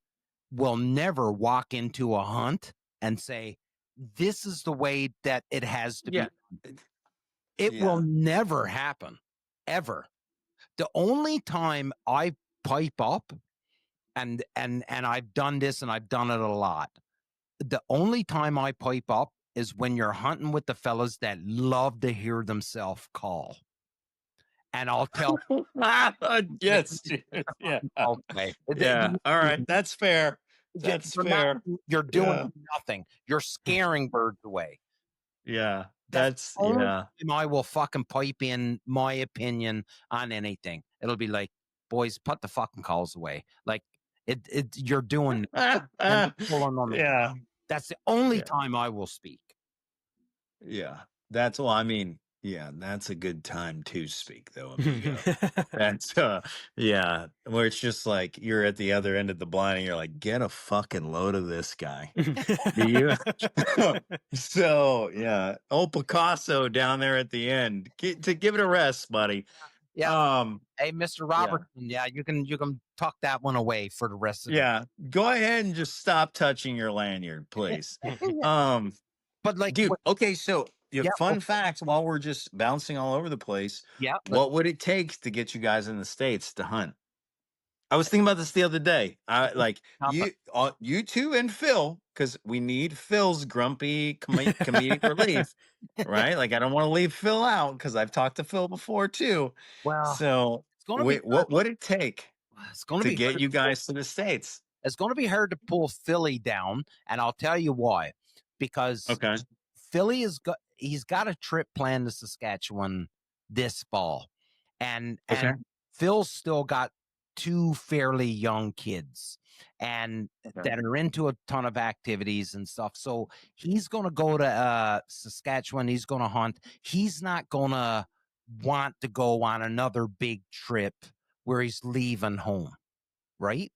will never walk into a hunt and say, this is the way that it has to be. It will never happen, ever. The only time I pipe up, and I've done this, and I've done it a lot. The only time I pipe up is when you're hunting with the fellas that love to hear themselves call. And I'll tell. yes, yeah, Okay. Yeah. All right, that's fair. That's fair. You're doing nothing. You're scaring birds away. Yeah, That's the only time I will fucking pipe in my opinion on anything. It'll be like, boys, put the fucking calls away. Like, you're doing yeah. That's the only time I will speak. Yeah, that's, well, I mean, yeah, that's a good time to speak, though, amigo. That's yeah, where it's just like you're at the other end of the blind and you're like, get a fucking load of this guy. Do you? So yeah, old Picasso down there at the end, to give it a rest, buddy. Yeah. Hey, Mr. Robertson. Yeah, you can tuck that one away for the rest of the go ahead and just stop touching your lanyard, please. But like, dude, okay, so fun fact, while we're just bouncing all over the place, what would it take to get you guys in the States to hunt? I was thinking about this the other day. You two and Phil, because we need Phil's grumpy comedic relief, right? Like I don't want to leave Phil out because I've talked to Phil before too. Well, so wait, what would it take to get you guys to the States? It's going to be hard to pull Philly down, and I'll tell you why. Because Philly he's got a trip planned to Saskatchewan this fall, and Phil's still got 2 fairly young kids and that are into a ton of activities and stuff. So he's going to go to Saskatchewan. He's going to hunt. He's not going to want to go on another big trip where he's leaving home. Right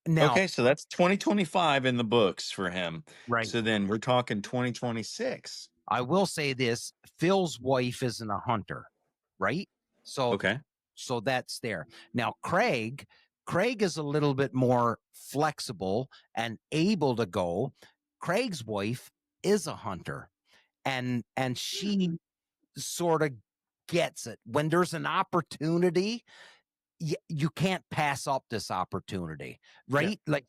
now. Okay. So that's 2025 in the books for him. Right. So then we're talking 2026. I will say this, Phil's wife isn't a hunter. Right. So, so that's there. Now, Craig is a little bit more flexible and able to go. Craig's wife is a hunter, and she sort of gets it. When there's an opportunity, you can't pass up this opportunity, right? Like,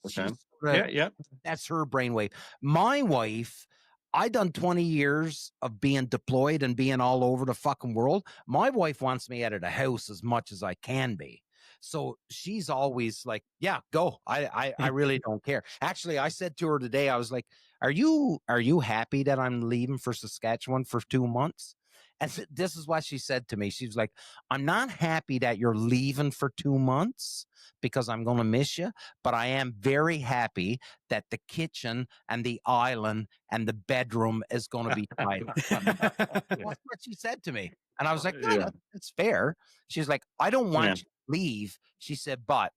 that's her brainwave. My wife, I done 20 years of being deployed and being all over the fucking world. My wife wants me out of the house as much as I can be. So she's always like, yeah, go. I really don't care. Actually, I said to her today, I was like, are you happy that I'm leaving for Saskatchewan for 2 months? And this is what she said to me. She was like, I'm not happy that you're leaving for 2 months because I'm going to miss you, but I am very happy that the kitchen and the island and the bedroom is going to be tidy. That's what she said to me. And I was like, no, that's fair. She's like, I don't want you to leave. She said, but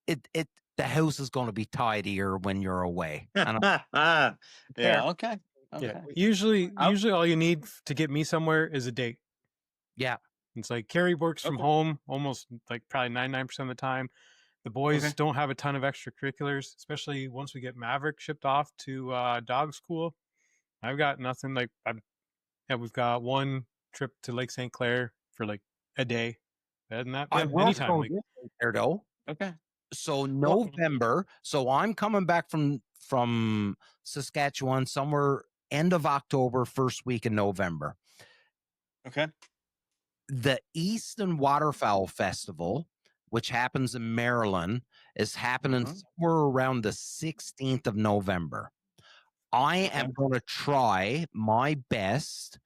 the house is going to be tidier when you're away. Okay. Yeah. Usually all you need to get me somewhere is a date. Yeah. It's like Carrie works from home almost like probably 99% of the time. The boys don't have a ton of extracurriculars, especially once we get Maverick shipped off to dog school. I've got nothing. Like we've got one trip to Lake St. Clair for like a day. Other than that, anytime. There though. Okay. So November. So I'm coming back from Saskatchewan somewhere end of October, first week in November. Okay. The Easton Waterfowl Festival, which happens in Maryland, is happening somewhere around the 16th of November. I am going to try my best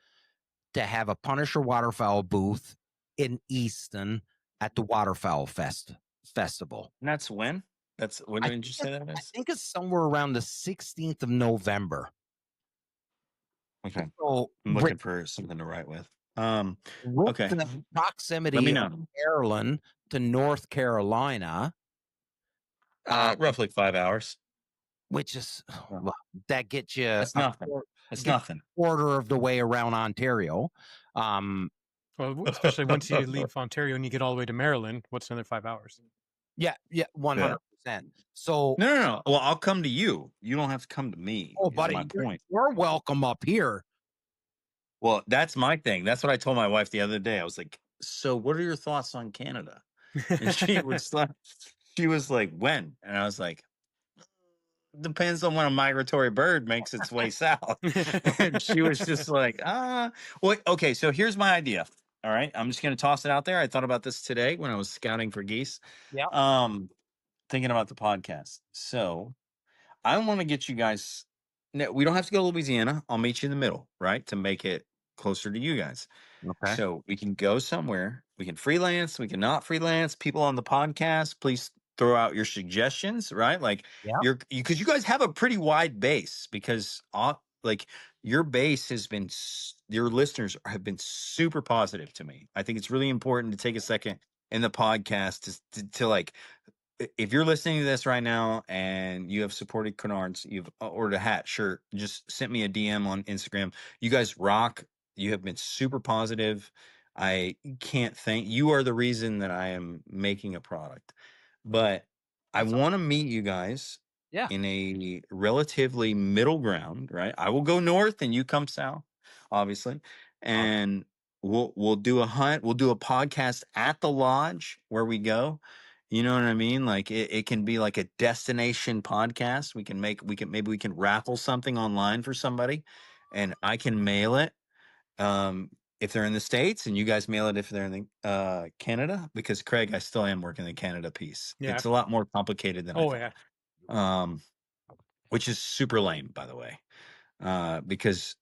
to have a Punisher Waterfowl booth in Easton at the Waterfowl Festival. And that's when? When did you say that is? I think it's somewhere around the 16th of November. Okay. So, I'm looking for something to write with. Okay. The proximity of Maryland to North Carolina. Roughly 5 hours. Which is, that gets you... That's nothing. It's nothing. Quarter of the way around Ontario. Well, especially once you leave Ontario and you get all the way to Maryland, what's another 5 hours? Yeah, 100%. So no. Well, I'll come to you. You don't have to come to me. Oh, buddy, my point. You're welcome up here. Well, that's my thing. That's what I told my wife the other day. I was like, "So, what are your thoughts on Canada?" And she was like, "When?" And I was like, "Depends on when a migratory bird makes its way south." And she was just like, Well, okay. So here's my idea. All right, I'm just going to toss it out there. I thought about this today when I was scouting for geese. Yeah. Thinking about the podcast. So I want to get you guys. No, we don't have to go to Louisiana. I'll meet you in the middle, right, to make it closer to you guys. Okay. So we can go somewhere. We can freelance. We can not freelance. People on the podcast, please throw out your suggestions, right? Like because you guys have a pretty wide base because like your base has been, your listeners have been super positive to me. I think it's really important to take a second in the podcast to like, if you're listening to this right now and you have supported Canards, you've ordered a hat, shirt, just sent me a DM on Instagram. You guys rock. You have been super positive. I can't thank you. Are the reason that I am making a product, but I want to meet you guys in a relatively middle ground, right? I will go north and you come south. obviously, and we'll do a hunt. We'll do a podcast at the lodge where we go. You know what I mean? Like it can be like a destination podcast. Maybe we can raffle something online for somebody, and I can mail it. If they're in the States, and you guys mail it if they're in Canada, because Craig, I still am working the Canada piece. Yeah. It's a lot more complicated than I thought. Yeah. Which is super lame, by the way, because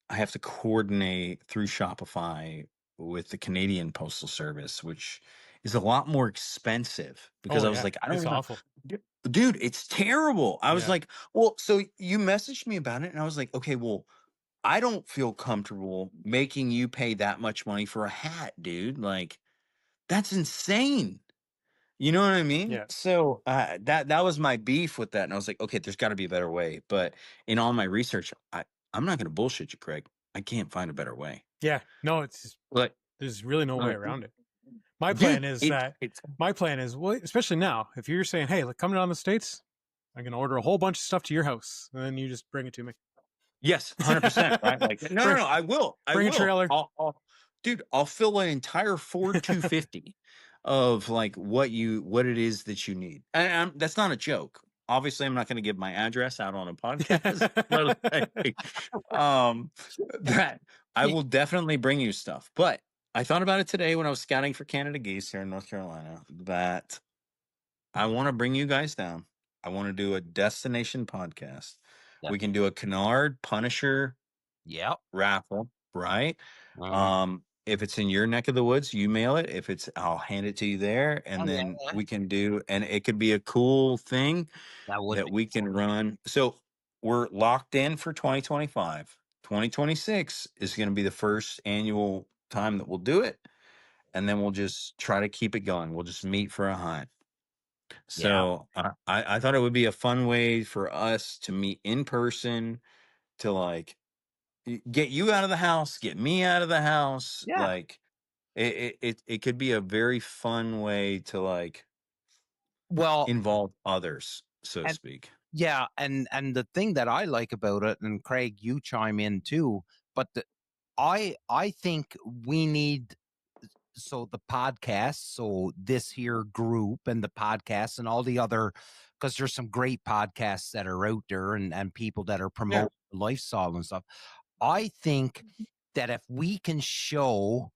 I have to coordinate through Shopify with the Canadian Postal Service, which is a lot more expensive. Because I was like, I don't it's even, awful. dude, it's terrible. I was Yeah. like, well, so you messaged me about it, and I was like, okay, well, I don't feel comfortable making you pay that much money for a hat, dude. Like, that's insane. You know what I mean? Yeah. So that was my beef with that, and I was like, okay, there's got to be a better way. But in all my research, I'm not going to bullshit you, Craig. I can't find a better way. Yeah. No, Like, there's really no way around it. My dude, plan is well, especially now, if you're saying, hey, like, coming down the States, I can order a whole bunch of stuff to your house, and then you just bring it to me. yes, 100%. Right? Like, no, I will. Bring a trailer. Dude, I'll fill an entire Ford 250 of like what it is that you need. And that's not a joke. Obviously, I'm not going to give my address out on a podcast. But that I will definitely bring you stuff. But I thought about it today when I was scouting for Canada geese here in North Carolina, that I want to bring you guys down. I want to do a destination podcast. Yep. We can do a Canard Punisher raffle, right? If it's in your neck of the woods, you mail it. I'll hand it to you there, and then we can do, and it could be a cool thing that we can run. So we're locked in for 2025. 2026 is going to be the first annual time that we'll do it, and then we'll just try to keep it going. We'll just meet for a hunt. So I thought it would be a fun way for us to meet in person, to like get you out of the house, get me out of the house. Yeah. Like it could be a very fun way to like involve others, so to speak. Yeah, and the thing that I like about it, and Craig, you chime in too, but I think we need, so the podcast, so this here group and the podcast and all the other, because there's some great podcasts that are out there and people that are promoting lifestyle and stuff. I think that if we can show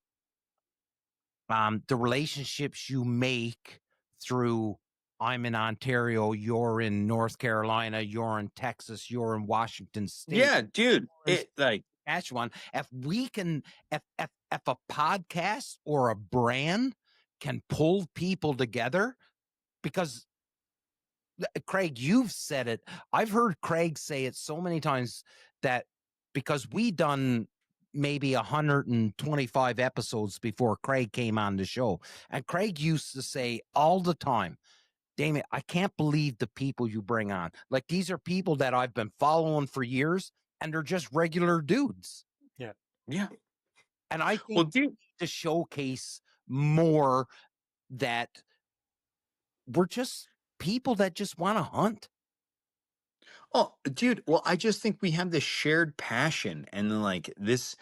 the relationships you make through, I'm in Ontario, you're in North Carolina, you're in Texas, you're in Washington State. Yeah, dude. Saskatchewan. If we can, if a podcast or a brand can pull people together, because Craig, you've said it. I've heard Craig say it so many times, that because we done maybe 125 episodes before Craig came on the show, and Craig used to say all the time, Damien, I can't believe the people you bring on. Like, these are people that I've been following for years, and they're just regular dudes. Yeah. Yeah. And I think we need to showcase more that we're just people that just want to hunt. Oh, dude. Well, I just think we have this shared passion, and then like these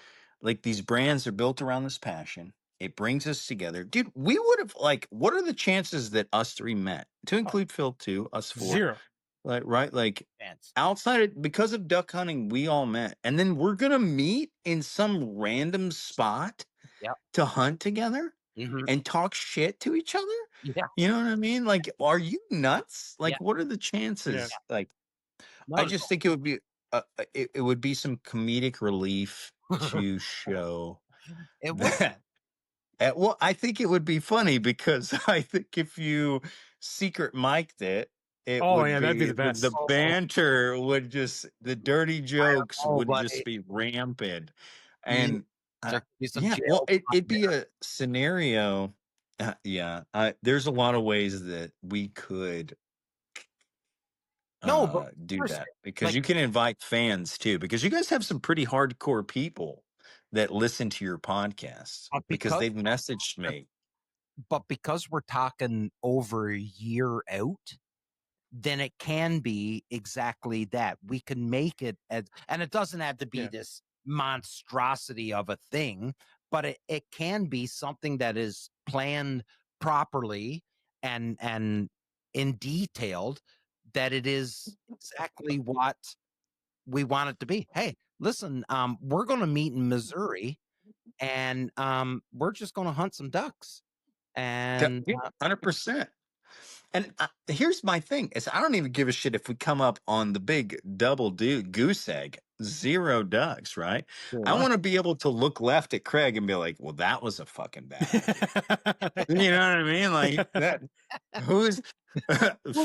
brands are built around this passion. It brings us together. Dude, we would have, like, what are the chances that us three met? To include Phil too, us four. 0. Like, right? Like, outside because of duck hunting, we all met. And then we're gonna meet in some random spot to hunt together and talk shit to each other. Yeah. You know what I mean? Like, are you nuts? Like, what are the chances? Like, I just think it would be it would be some comedic relief to show that. Well, I think it would be funny, because I think if you secret mic'd it, that'd be the best. The banter would just, the dirty jokes would just be rampant. And it'd be a scenario. There's a lot of ways that we could do that, because you can invite fans too, because you guys have some pretty hardcore people that listen to your podcast, because they've messaged me. But because we're talking over a year out, then it can be exactly that. We can make it and it doesn't have to be this monstrosity of a thing, but it can be something that is planned properly and in detailed, that it is exactly what we want it to be. Hey, listen, we're going to meet in Missouri, and we're just going to hunt some ducks. And 100%. And here's my thing: is I don't even give a shit if we come up on the big double goose egg, 0 ducks, right? I want to be able to look left at Craig and be like, "Well, that was a fucking bad idea." You know what I mean? Like that. Who's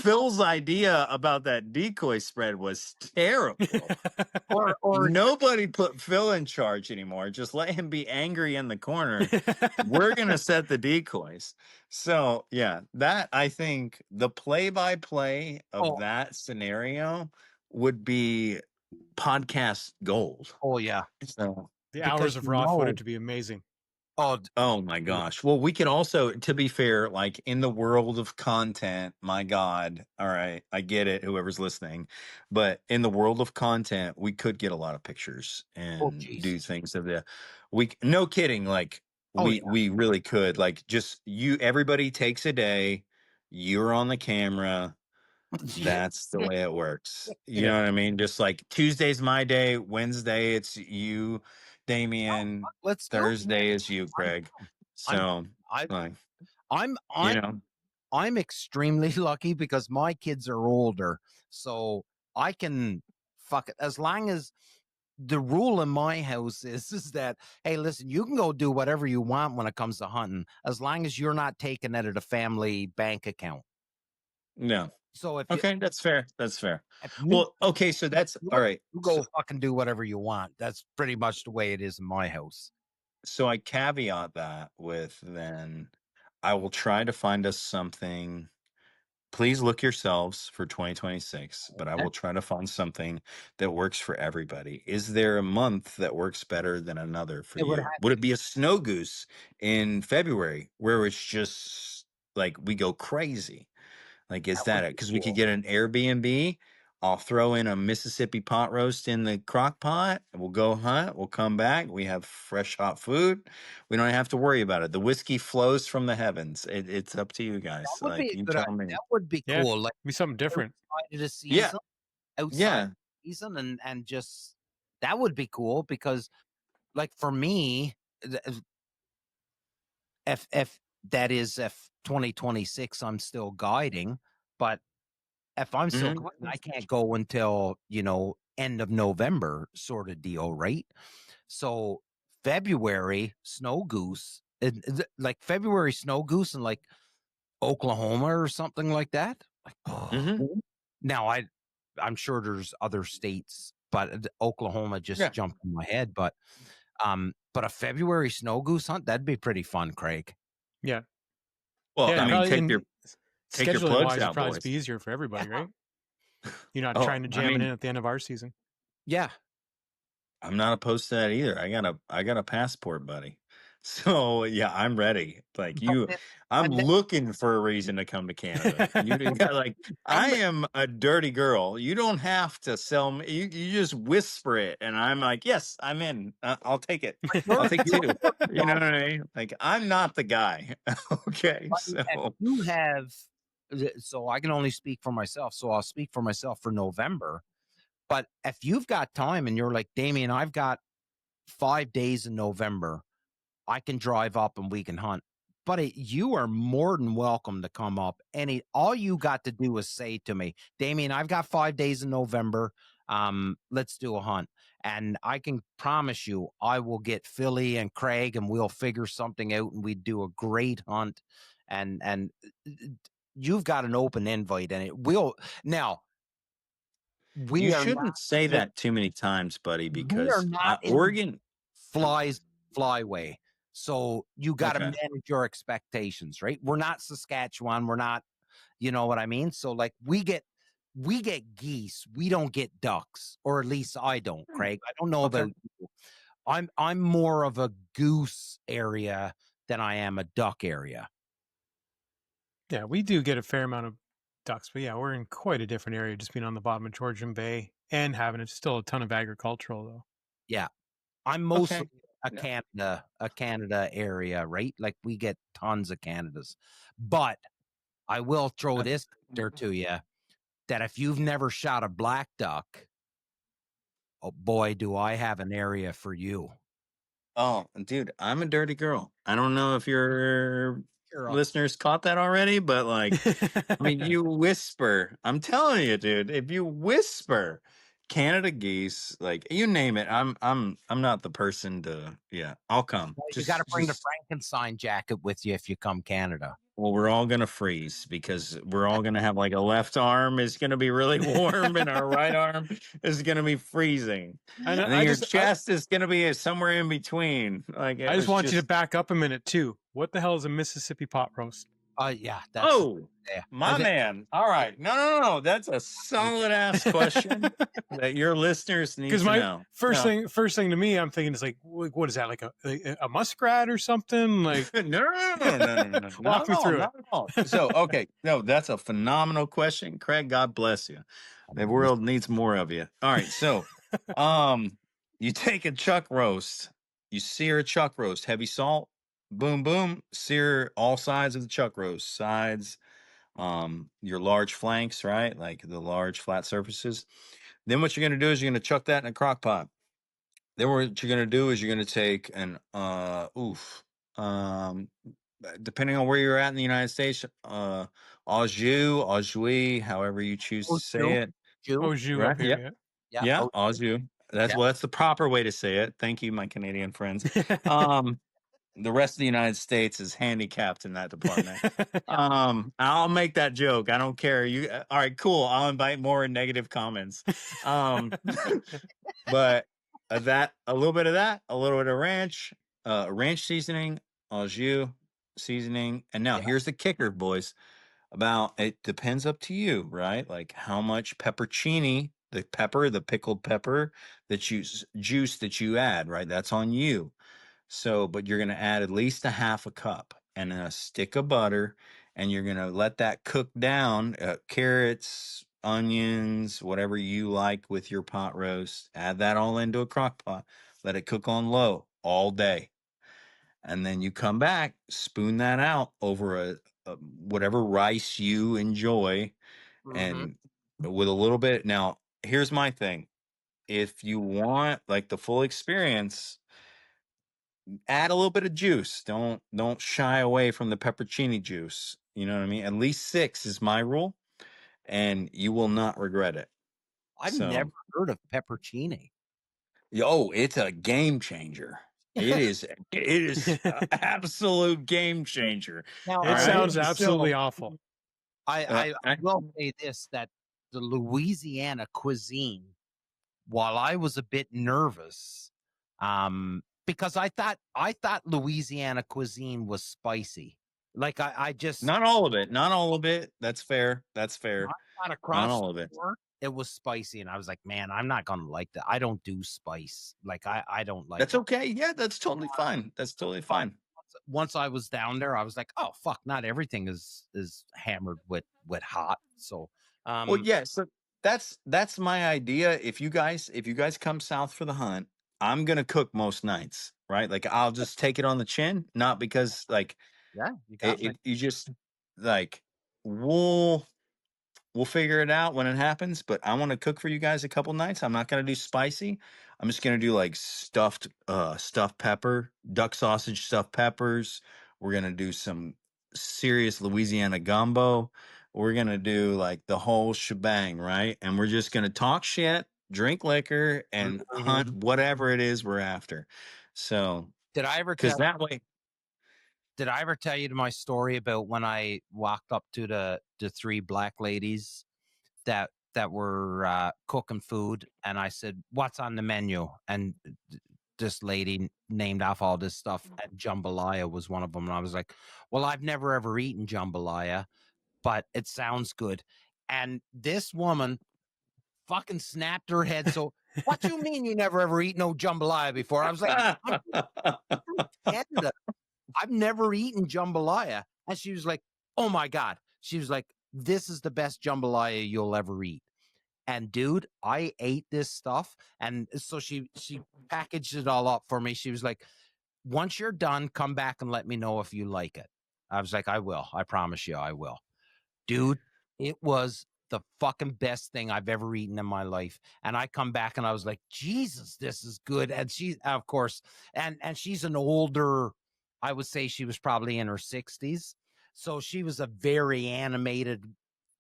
Phil's idea about that decoy spread was terrible. or Nobody put Phil in charge anymore. Just let him be angry in the corner. We're gonna set the decoys. So yeah, that I think the play-by-play of that scenario would be podcast gold. Oh yeah. So the hours of raw footage would be amazing. Oh my gosh. Well, we could also, to be fair, like in the world of content, my God, all right, I get it, whoever's listening, but in the world of content, we could get a lot of pictures and do things of the week. No kidding. Like we really could. Like just everybody takes a day, you're on the camera. That's the way it works. You know what I mean? Just like Tuesday's my day, Wednesday it's you, Damien. Thursday is you, Craig. So I'm extremely lucky because my kids are older, so I can fuck it. As long as the rule in my house is that, hey, listen, you can go do whatever you want when it comes to hunting, as long as you're not taking it at a family bank account. No. So if that's fair. That's fair. Well, okay, so that's all right. You go fucking do whatever you want. That's pretty much the way it is in my house. So I caveat that with, then I will try to find us something. Please look yourselves for 2026, but I will try to find something that works for everybody. Is there a month that works better than another for you? Would it be a snow goose in February where it's just like we go crazy? Like, is that it? Because we could get an Airbnb. I'll throw in a Mississippi pot roast in the crock pot. We'll go hunt. We'll come back. We have fresh, hot food. We don't have to worry about it. The whiskey flows from the heavens. It's up to you guys. That would like, be you good. tell me. That would be Yeah, cool. Like be something different. Outside of the season, outside the season, and just that would be cool because, like for me, if that is if 2026, I'm still guiding, but if I'm still guiding, I can't go until end of November sort of deal, right? So February snow goose, like February snow goose in like Oklahoma or something like that. Like, now I'm sure there's other states, but Oklahoma just jumped in my head. But a February snow goose hunt, that'd be pretty fun, Craig. Yeah. Well, I mean, take your scheduling plugs wise, out, it'd probably boys. be easier for everybody, right? You're not trying to jam it in at the end of our season. Yeah. I'm not opposed to that either. I got a passport, buddy. So yeah, I'm ready. Like I'm looking for a reason to come to Canada. I am a dirty girl. You don't have to sell me. You just whisper it, and I'm like, yes, I'm in. I'll take it. I'll take 2. You know what I mean? Like I'm not the guy. Okay, so you have. So I can only speak for myself. So I'll speak for myself for November. But if you've got time and you're like, Damien, I've got 5 days in November, I can drive up and we can hunt. But you are more than welcome to come up. And all you got to do is say to me, Damien, I've got 5 days in November. Let's do a hunt. And I can promise you, I will get Philly and Craig and we'll figure something out and we do a great hunt. And you've got an open invite and it will. Now, you shouldn't say that too many times, buddy, because Oregon flies flyway. So you got to manage your expectations, right? We're not Saskatchewan. We're not, you know what I mean? So like we get geese. We don't get ducks, or at least I don't, Craig. I don't know about you. I'm more of a goose area than I am a duck area. Yeah, we do get a fair amount of ducks, but yeah, we're in quite a different area, just being on the bottom of Georgian Bay and having still a ton of agricultural though. Yeah. I'm mostly Okay. a Canada area, right? Like we get tons of Canadas, but I will throw this there to you that if you've never shot a black duck, oh boy, do I have an area for you. Oh, dude, I'm a dirty girl. I don't know if your You're a- listeners caught that already, but like, I mean, you whisper. I'm telling you, dude, if you whisper Canada geese, like you name it, I'm not the person to. Yeah, I'll come. you got to bring the Just Frankenstein jacket with you if you come Canada. well, we're all gonna freeze because we're all gonna have like a left arm is gonna be really warm and our right arm is gonna be freezing, And and then your chest is gonna be somewhere in between. Like it I just was want you to just. back up a minute too. What the hell is a Mississippi pot roast? Yeah, that's Oh, my man. All right. No. That's a solid ass question that your listeners need Because to my know. first thing to me, I'm thinking is like, what is that, like a muskrat or something? Like, No. walk me through it. Not at all. So, okay. No, that's a phenomenal question, Craig. God bless you. The world needs more of you. All right. So, you take a chuck roast, you sear a chuck roast, heavy salt, boom, boom, sear all sides of the chuck roast, sides, your large flanks, right? Like the large flat surfaces. Then what you're going to do is you're going to chuck that in a crock pot. Then what you're going to do is you're going to take an, um, depending on where you're at in the United States, au jus, au jus, however you choose to say it. Oh, jus Right? up here, Yeah. Au jus. That's the proper way to say it. Thank you, my Canadian friends. The rest of the United States is handicapped in that department. I'll make that joke. I don't care. You all right? Cool. I'll invite more negative comments. But that a little bit of that, a little bit of ranch seasoning, au jus seasoning, and now here's the kicker, boys. About it depends up to you, right? Like how much peppercini, the pickled pepper that you juice that you add, right? That's on you. So, but you're going to add at least a half a cup and a stick of butter, and you're going to let that cook down. Carrots, onions, whatever you like with your pot roast, add that all into a crock pot. Let it cook on low all day. And then you come back, spoon that out over a whatever rice you enjoy, and with a little bit. Now, here's my thing. If you want like the full experience, add a little bit of juice. Don't shy away from the peppercini juice. You know what I mean? At least 6 is my rule, and you will not regret it. I've never heard of peppercini. Oh, it's a game changer. It is absolute game changer. Now, it sounds absolutely awful. I will say this, that the Louisiana cuisine, while I was a bit nervous, because I thought Louisiana cuisine was spicy. Like I just not all of it. That's fair. Not all of it. It was spicy, and I was like, man, I'm not gonna like that. I don't do spice. Like I don't like. That's okay. Yeah, that's totally fine. That's totally fine. Once I was down there, I was like, oh fuck, not everything is hammered with hot. So well, yeah, so that's my idea. If you guys come south for the hunt, I'm gonna cook most nights, right? Like I'll just take it on the chin, not because like you just like we'll figure it out when it happens, but I want to cook for you guys a couple nights. I'm not going to do spicy. I'm just going to do like stuffed pepper, duck sausage stuffed peppers. We're going to do some serious Louisiana gumbo. We're going to do like the whole shebang, right? And we're just going to talk shit, drink liquor, and hunt whatever it is we're after. So, did I ever tell you my story about when I walked up to the 3 black ladies that were cooking food, and I said, "What's on the menu?" And this lady named off all this stuff, and jambalaya was one of them. And I was like, "Well, I've never ever eaten jambalaya, but it sounds good." And this woman fucking snapped her head. So, what you mean you never ever eaten no jambalaya before? I was like, I'm from Canada. I've never eaten jambalaya. And she was like, oh my God. She was like, this is the best jambalaya you'll ever eat. And dude, I ate this stuff. And so she packaged it all up for me. She was like, once you're done, come back and let me know if you like it. I was like, I will. I promise you I will. Dude, it was the fucking best thing I've ever eaten in my life. And I come back and I was like, Jesus, this is good. And she, of course, and she's an older, I would say she was probably in her 60s. So she was a very animated.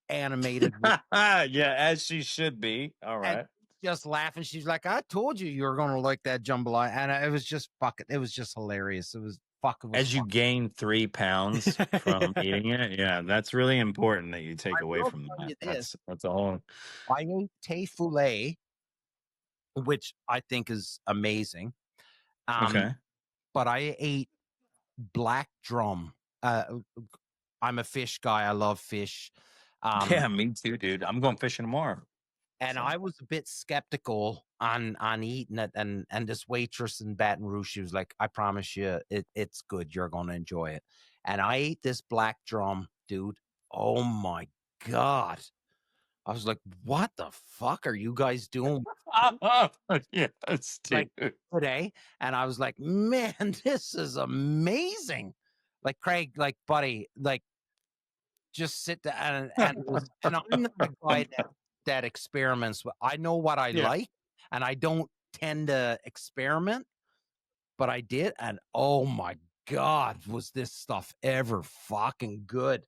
Yeah, as she should be. All And right. just laughing. She's like, I told you were going to like that jambalaya. And it was just fucking, it was just hilarious. It was fucking. As you gain 3 pounds from eating it, yeah, that's really important that you take away from that. That's a whole. I ate Tefoulet, which I think is amazing. Okay. But I ate black drum. I'm a fish guy. I love fish. Yeah, me too, dude. I'm going fishing tomorrow. And I was a bit skeptical on eating it. And this waitress in Baton Rouge, she was like, I promise you, it's good. You're going to enjoy it. And I ate this black drum, dude. Oh my God. I was like, what the fuck are you guys doing? Yes, dude. Like today. And I was like, man, this is amazing. Like Craig, like buddy, like just sit down and I'm not a guy that experiments. I know what I like, and I don't tend to experiment, but I did, and oh my God, was this stuff ever fucking good?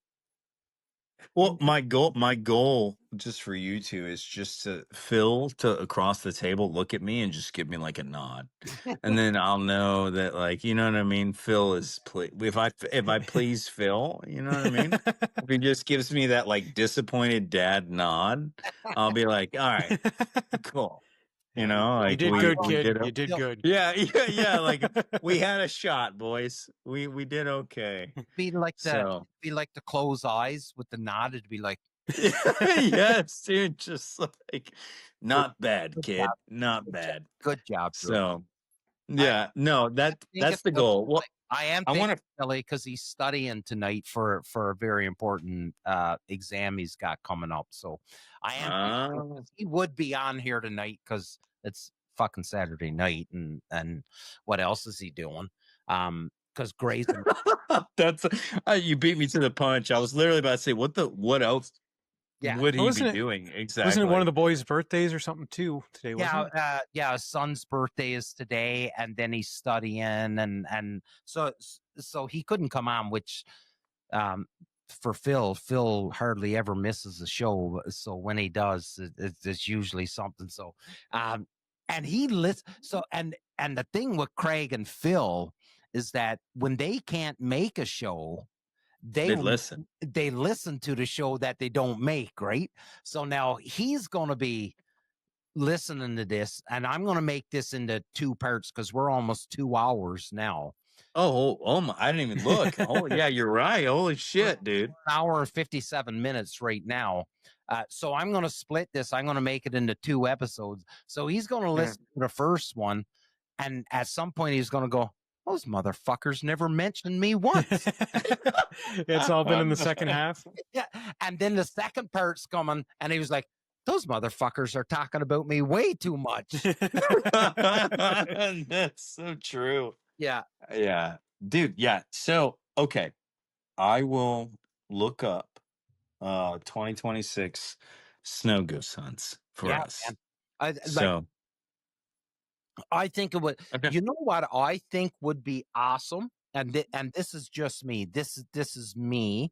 Well, my goal just for you two is just to Phil to across the table look at me and just give me like a nod, and then I'll know that, like, you know what I mean. Phil is if I please Phil, you know what I mean. If he just gives me that like disappointed dad nod, I'll be like, all right, cool. You know, like you did good, kid. You did good. Yeah. Like we had a shot, boys. We did okay. Be like the closed eyes with the nod. It'd be like, yes, dude. Just like, not bad, kid. Not bad. Good job, Drew. So, yeah, no, that's the goal. Well, I want to Billy because he's studying tonight for a very important exam he's got coming up. So I am. He would be on here tonight because it's fucking Saturday night, and what else is he doing? Because Gray's. That's you beat me to the punch. I was literally about to say, what else? Yeah, would he be doing exactly? Wasn't it one of the boys' birthdays or something too today? Wasn't it? Yeah, his son's birthday is today, and then he's studying, and so he couldn't come on. Which, for Phil hardly ever misses a show. So when he does, it's usually something. So, and he listens. So and the thing with Craig and Phil is that when they can't make a show, they listen to the show that they don't make, right? So now he's going to be listening to this, and I'm going to make this into 2 parts because we're almost 2 hours now. Oh my, I didn't even look. Oh yeah, you're right. Holy shit, dude. 1 hour and 57 minutes right now. So I'm going to split this. I'm going to make it into 2 episodes. So he's going to listen to the first one, and at some point he's going to go, those motherfuckers never mentioned me once. It's all been in the second half. Yeah. And then the second part's coming, and he was like, those motherfuckers are talking about me way too much. That's so true. Yeah. Yeah. Dude, yeah. So, okay. I will look up 2026 snow goose hunts for us. I think it would. Okay. You know what I think would be awesome, and this is just me. This is me.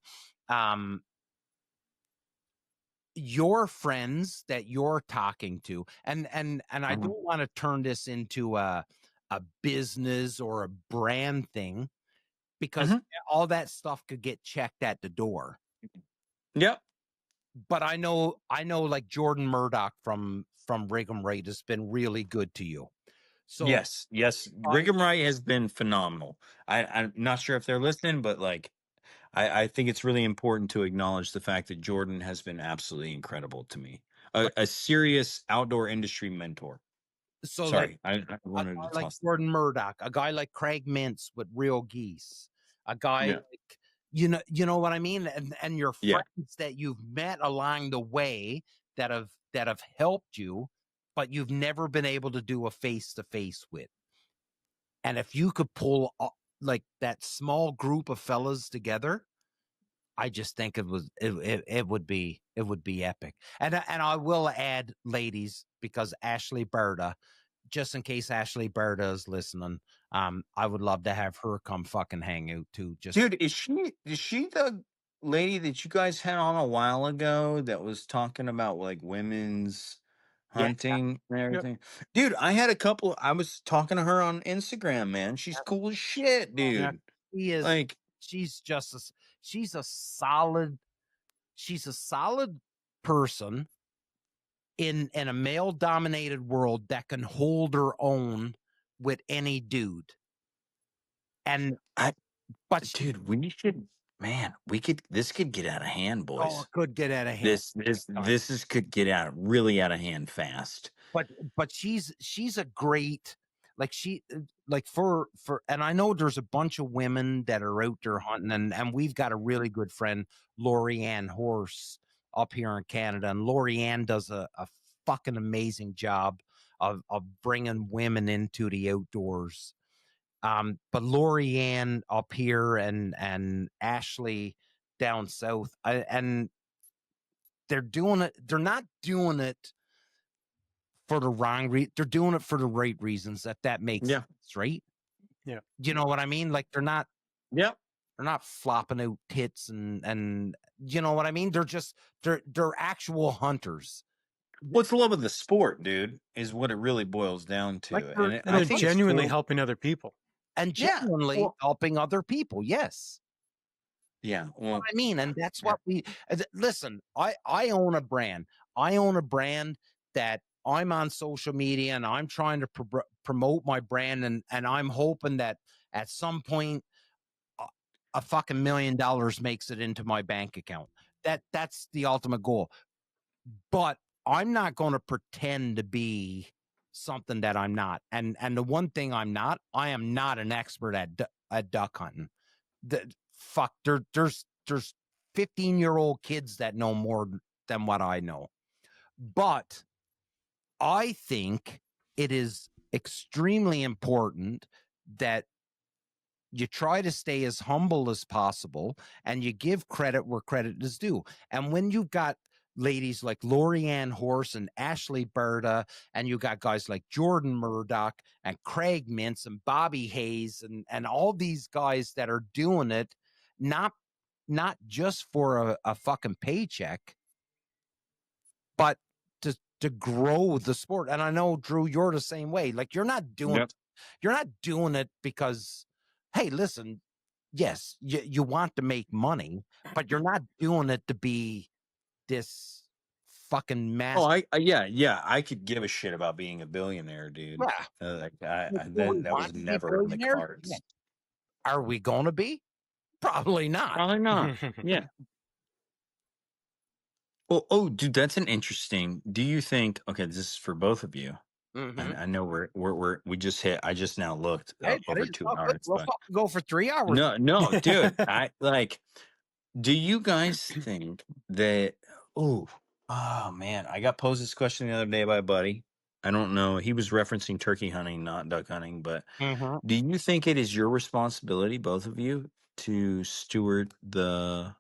Your friends that you're talking to, and I don't want to turn this into a business or a brand thing, because all that stuff could get checked at the door. Yep. But I know like Jordan Murdoch from Rig'em Right has been really good to you. So yes, Rig'em Right has been phenomenal. I'm not sure if they're listening, but like, I think it's really important to acknowledge the fact that Jordan has been absolutely incredible to me. A serious outdoor industry mentor. So sorry, I wanted to like Jordan Murdoch, a guy like Craig Mintz with Real Geese, a guy like you know what I mean, and your friends that you've met along the way that that have helped you, but you've never been able to do a face-to-face with. And if you could pull like that small group of fellas together, I just think it would be epic. And I will add, ladies, because Ashley Berta, just in case Ashley Berta is listening, I would love to have her come fucking hang out too. Just dude, is she the lady that you guys had on a while ago that was talking about like women's hunting and everything? Yep. Dude, I was talking to her on Instagram, man. She's cool as shit, dude. Yeah. She is like, she's a solid person in a male dominated world that can hold her own with any dude. And dude, this could get out of hand, boys. Oh, it could get out of hand. This could get really out of hand fast. But she's a great, for and I know there's a bunch of women that are out there hunting, and we've got a really good friend, Lori Ann Horse, up here in Canada, and Lori Ann does a fucking amazing job of bringing women into the outdoors. But Lori Ann up here and Ashley down south, and they're doing it. They're not doing it for the wrong reason. They're doing it for the right reasons. That makes sense, right? Yeah. You know what I mean? Like they're not. Yeah. They're not flopping out tits and you know what I mean? They're actual hunters. Well, it's the love of the sport, dude, is what it really boils down to. And they're genuinely helping other people. And genuinely helping other people, yes. Yeah. Well, you know what I mean? And that's what listen, I own a brand. I own a brand that I'm on social media and I'm trying to promote my brand. And I'm hoping that at some point a fucking $1 million makes it into my bank account. That's the ultimate goal. But I'm not going to pretend to be something that I'm not. And the one thing I am not an expert at duck hunting. There's 15-year-old kids that know more than what I know. But I think it is extremely important that you try to stay as humble as possible and you give credit where credit is due. And when you've got ladies like Lori Ann Horse and Ashley Berta, and you got guys like Jordan Murdoch and Craig Mintz and Bobby Hayes and all these guys that are doing it, not just for a fucking paycheck, but to grow the sport. And I know, Drew, you're the same way. Like you're not doing it because, hey, listen, yes, you want to make money, but you're not doing it to be this fucking massive. Oh, yeah. I could give a shit about being a billionaire, dude. Yeah. That was never in the cards. Yeah. Are we going to be? Probably not. Probably not. Yeah. Well, oh, dude, that's an interesting. Do you think? Okay, this is for both of you. Mm-hmm. And I know we just hit. I just now looked over 2 hours. We'll go for 3 hours. No, dude. I like. Do you guys think that? Oh man, I got posed this question the other day by a buddy. I don't know. He was referencing turkey hunting, not duck hunting. But do you think it is your responsibility, both of you, to steward the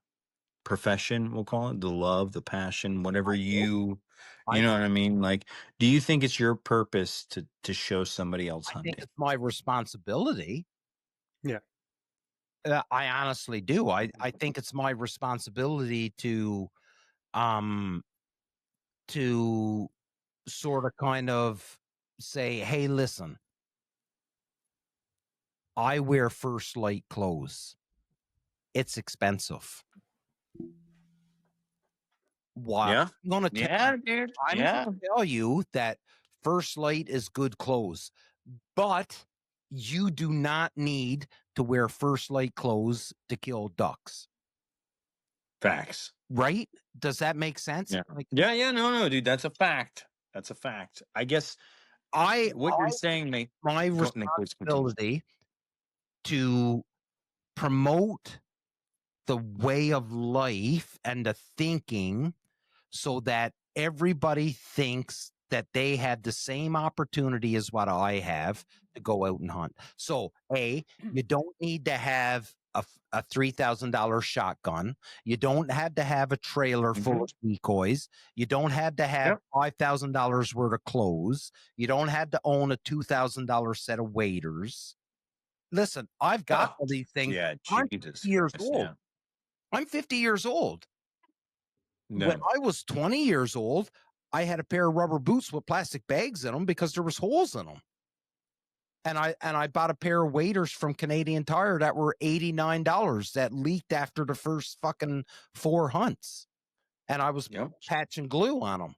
profession, we'll call it, the love, the passion, whatever you know what I mean? Like, do you think it's your purpose to show somebody else hunting? I think it's my responsibility. Yeah. I honestly do. I think it's my responsibility to sort of kind of say, hey, listen, I wear First Light clothes. It's expensive. Why? Yeah. I'm going to tell you that First Light is good clothes, but you do not need to wear First Light clothes to kill ducks. Facts. Right? Does that make sense? Yeah. No, dude, that's a fact. That's a fact. I guess you're saying, mate, my responsibility to promote the way of life and the thinking so that everybody thinks that they had the same opportunity as what I have to go out and hunt. So, you don't need to have a $3,000 shotgun. You don't have to have a trailer full of decoys. You don't have to have $5,000 worth of clothes. You don't have to own a $2,000 set of waders. Listen, I've got all these things. Yeah, I'm Jesus 50 years Christ, old. yeah. I'm 50 years old. No. When I was 20 years old, I had a pair of rubber boots with plastic bags in them because there was holes in them. And I bought a pair of waders from Canadian Tire that were $89 that leaked after the first fucking 4 hunts. And I was patching glue on them.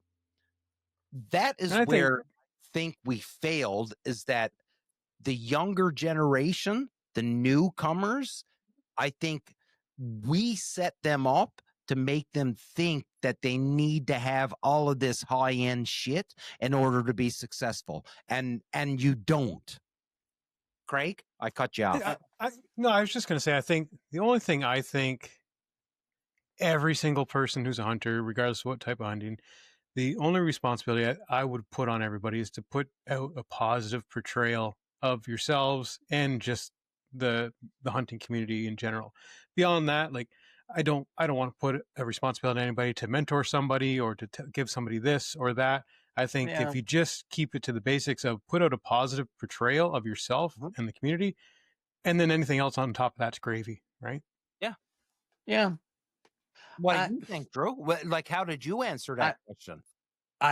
That is where I think we failed, is that the younger generation, the newcomers, I think we set them up to make them think that they need to have all of this high-end shit in order to be successful. And you don't. Craig, I cut you off. No, I was just going to say, I think the only thing I think every single person who's a hunter, regardless of what type of hunting, the only responsibility I would put on everybody is to put out a positive portrayal of yourselves and just the hunting community in general. Beyond that, like, I don't want to put a responsibility on anybody to mentor somebody or to give somebody this or that. I think if you just keep it to the basics of put out a positive portrayal of yourself and the community, and then anything else on top of that's gravy, right? Yeah. Yeah. What do you think, Drew? Like, how did you answer that question?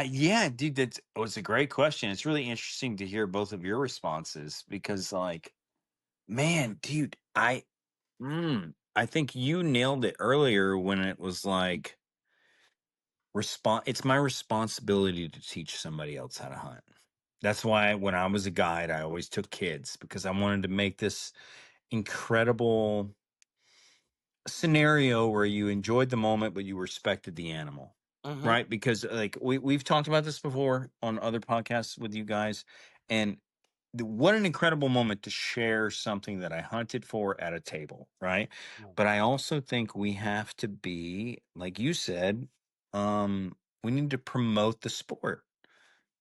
Yeah, dude, that was a great question. It's really interesting to hear both of your responses because, like, man, dude, I think you nailed it earlier when it was like, it's my responsibility to teach somebody else how to hunt. That's why when I was a guide, I always took kids because I wanted to make this incredible scenario where you enjoyed the moment, but you respected the animal. Right. Because like we've talked about this before on other podcasts with you guys. And what an incredible moment to share something that I hunted for at a table. Right. But I also think we have to be, like you said, we need to promote the sport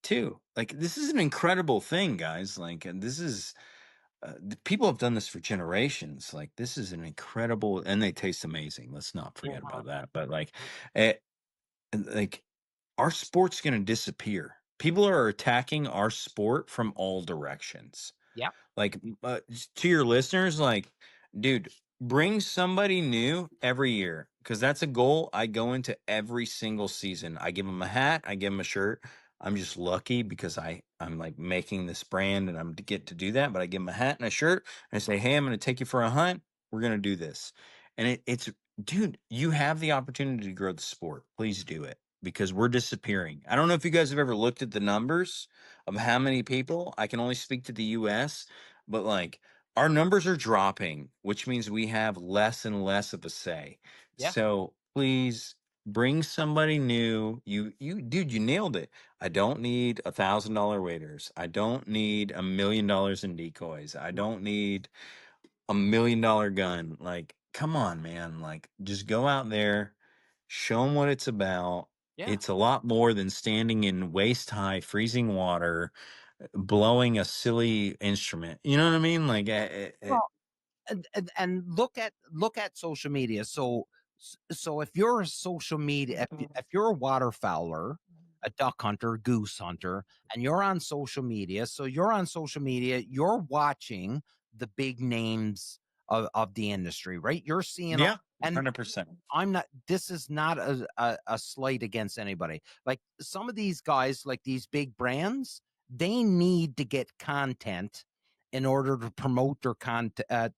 too. Like, this is an incredible thing, guys. Like, and this is people have done this for generations. Like, this is an incredible, and they taste amazing. Let's not forget about that. But like our sport's going to disappear. People are attacking our sport from all directions. Yeah. Like, to your listeners, like, dude, bring somebody new every year because that's a goal. I go into every single season. I give them a hat. I give them a shirt. I'm just lucky because I'm like making this brand and I'm to get to do that. But I give them a hat and a shirt and I say, hey, I'm going to take you for a hunt. We're going to do this. And it's, dude, you have the opportunity to grow the sport. Please do it because we're disappearing. I don't know if you guys have ever looked at the numbers of how many people. I can only speak to the US, but like our numbers are dropping, which means we have less and less of a say. Yeah. So please bring somebody new. You dude, you nailed it. I don't need $1,000 waiters. I don't need $1 million in decoys. I don't need $1 million gun. Like, come on, man. Like, just go out there, show them what it's about. Yeah. It's a lot more than standing in waist high freezing water blowing a silly instrument. You know what I mean? Like, Well, and look at social media. So if you're a social media, if you're a waterfowler, a duck hunter, goose hunter, and you're on social media, you're watching the big names of the industry, right? You're seeing, yeah, and 100%. this is not a slight against anybody. Like, some of these guys, like these big brands, they need to get content in order to promote their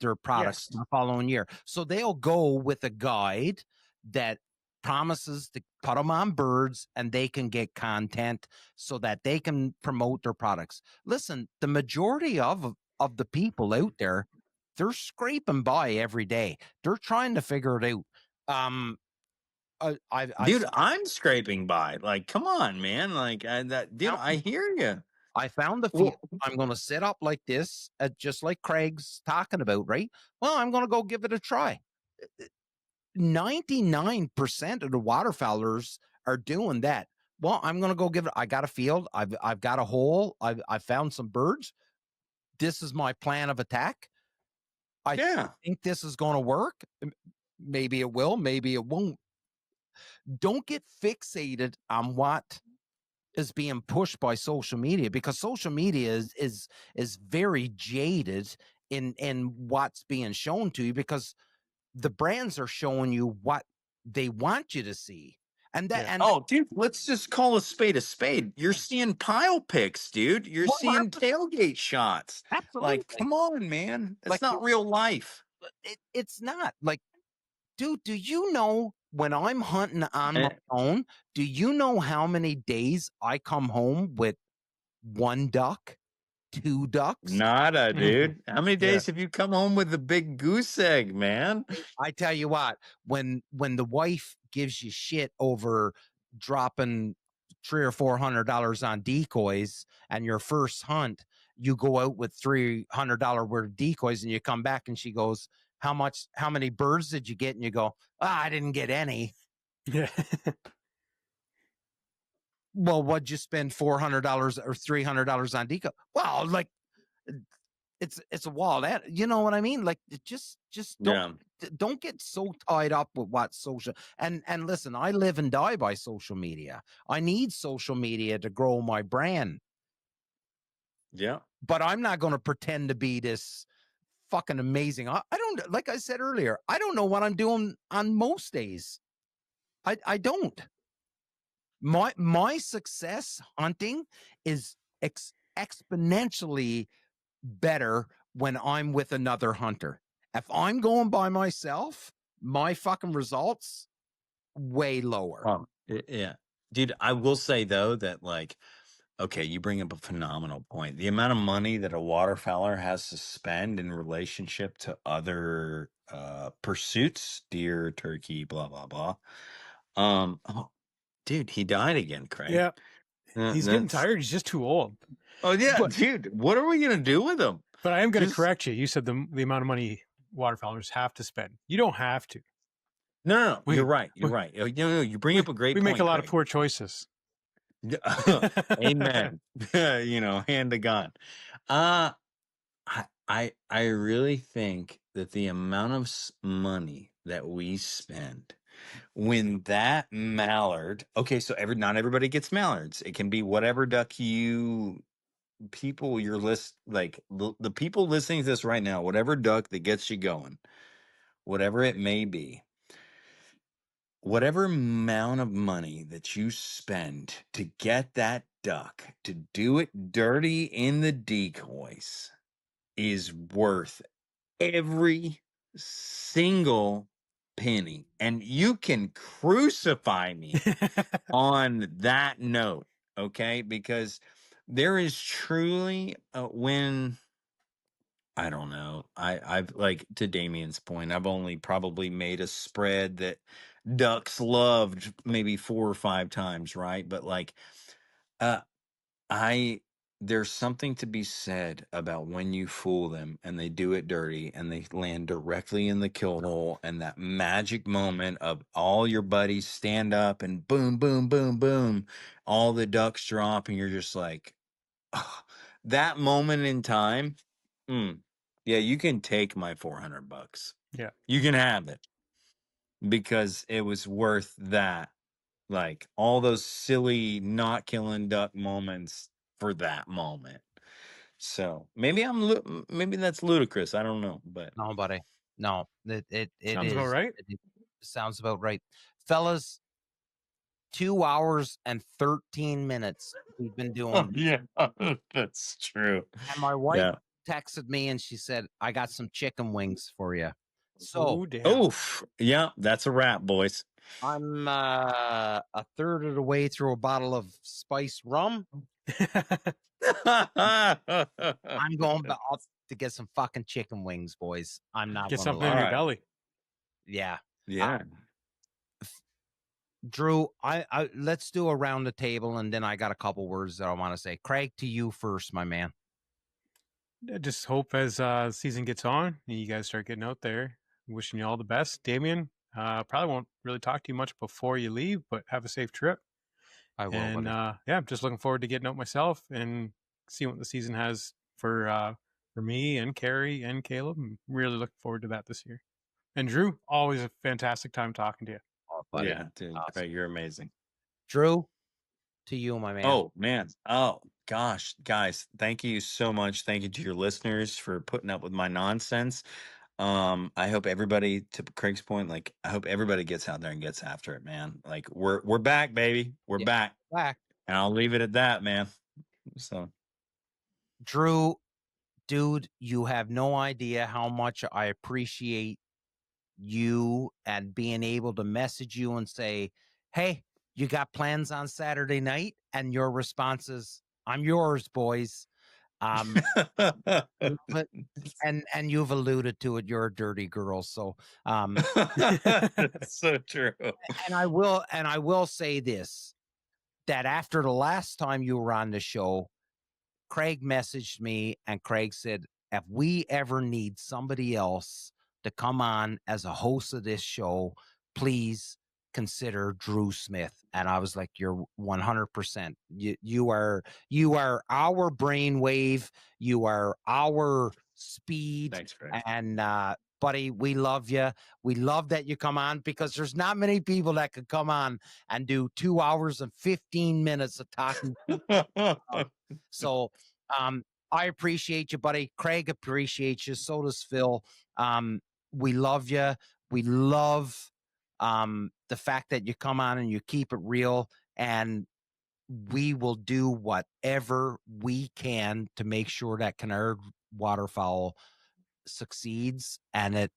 their products the following year. So they'll go with a guide that promises to put them on birds and they can get content so that they can promote their products. Listen, the majority of the people out there, they're scraping by every day. They're trying to figure it out. Dude, I'm scraping by. Like, come on, man. Like, dude, I hear you. I found the field. I'm going to sit up like this, just like Craig's talking about, right? Well, I'm going to go give it a try. 99% of the waterfowlers are doing that. well, I'm gonna go give it. I got a field. I've got a hole. I've found some birds. This is my plan of attack. I think this is going to work. Maybe it will. Maybe it won't. Don't get fixated on what is being pushed by social media, because social media is very jaded in what's being shown to you, because the brands are showing you what they want you to see. And that, and dude, let's just call a spade a spade. You're seeing pile picks, dude. You're seeing tailgate shots. Absolutely. Like, come on, man. It's Like, not real life. It's not. Like, dude, do you know when I'm hunting on my own, do you know how many days I come home with 1 duck, 2 ducks? Nada, dude. How many days have you come home with the big goose egg, man? I tell you what, when the wife gives you shit over dropping $300 or $400 on decoys, and your first hunt, you go out with $300 worth of decoys, and you come back and she goes, how many birds did you get? And you go, I didn't get any. Yeah. Well, what'd you spend $400 or $300 on decoy? Well, like, it's a wall. That, you know what I mean? Like, just don't get so tied up with what social, and listen, I live and die by social media. I need social media to grow my brand. Yeah. But I'm not going to pretend to be this fucking amazing. I don't, like I said earlier, I don't know what I'm doing on most days. I don't. My success hunting is exponentially better when I'm with another hunter. If I'm going by myself, my fucking results way lower. Yeah. Dude, I will say though that, like, okay, you bring up a phenomenal point. The amount of money that a waterfowler has to spend in relationship to other pursuits, deer, turkey, blah blah blah. Oh, dude, he died again, Craig. Yeah. He's getting tired. He's just too old. Oh yeah, dude. What are we gonna do with him? But I am gonna correct you. You said the amount of money waterfowlers have to spend. You don't have to. No, you're right. You're right. You bring up a great point. We make a lot of poor choices. Amen. Hand to God. I really think that the amount of money that we spend when that mallard, okay, so not everybody gets mallards. It can be whatever duck people your list, like the people listening to this right now, whatever duck that gets you going, whatever it may be, whatever amount of money that you spend to get that duck to do it dirty in the decoys is worth every single penny. And you can crucify me on that note, okay? Because there is truly when I don't know. I've, like, to Damien's point, I've only probably made a spread that ducks loved maybe 4 or 5 times, right? But like, uh, there's something to be said about when you fool them and they do it dirty and they land directly in the kill hole, and that magic moment of all your buddies stand up and boom, boom, boom, boom, all the ducks drop, and you're just like, oh, that moment in time. Yeah, you can take my $400. Yeah, you can have it, because it was worth that. Like, all those silly not killing duck moments for that moment. So maybe maybe that's ludicrous. I don't know, but no, buddy, no, it sounds about right. It sounds about right, fellas. 2 hours and 13 minutes we've been doing. Yeah, that's true. And my wife texted me and she said, I got some chicken wings for you. So, yeah, that's a wrap, boys. I'm a third of the way through a bottle of spiced rum. I'm going to get some fucking chicken wings, boys. I'm not get something in your belly. Yeah. Drew, I let's do a round the table, and then I got a couple words that I want to say. Craig, to you first, my man. I just hope as season gets on and you guys start getting out there. Wishing you all the best. Damien, probably won't really talk to you much before you leave, but have a safe trip. I will. And yeah, I'm just looking forward to getting out myself and seeing what the season has for me and Carrie and Caleb. I'm really looking forward to that this year. And Drew, always a fantastic time talking to you. Oh, buddy. Yeah, dude, Awesome. you're amazing. Drew, to you, my man. Oh man. Oh gosh, guys, thank you so much. Thank you to your listeners for putting up with my nonsense. I hope everybody, to Craig's point, like I hope everybody gets out there and gets after it, man. Like we're back, baby. We're back. And I'll leave it at that, man. So Drew, dude, you have no idea how much I appreciate you and being able to message you and say, hey, you got plans on Saturday night? And your response is, I'm yours, boys. But and you've alluded to it, you're a dirty girl. So that's so true. And I will say this, that after the last time you were on the show, Craig messaged me and Craig said, if we ever need somebody else to come on as a host of this show, please consider Drew Smith. And I was like, you're 100%. You are our brainwave. You are our speed. Thanks, Craig. And buddy, we love you. We love that you come on, because there's not many people that could come on and do 2 hours and 15 minutes of talking. So I appreciate you, buddy. Craig appreciates you. So does Phil. We love you. We love the fact that you come on and you keep it real, and we will do whatever we can to make sure that Canard Waterfowl succeeds. And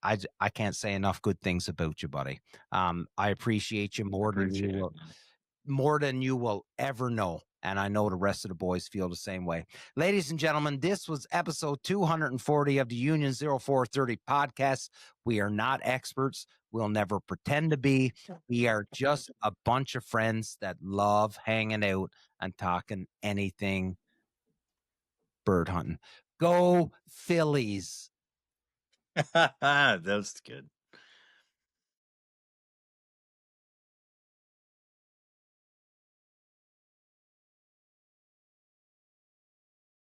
I can't say enough good things about you, buddy. I appreciate you more than you will ever know. And I know the rest of the boys feel the same way. Ladies and gentlemen, this was episode 240 of the Union 0430 podcast. We are not experts. We'll never pretend to be. We are just a bunch of friends that love hanging out and talking anything bird hunting. Go Phillies. That's good.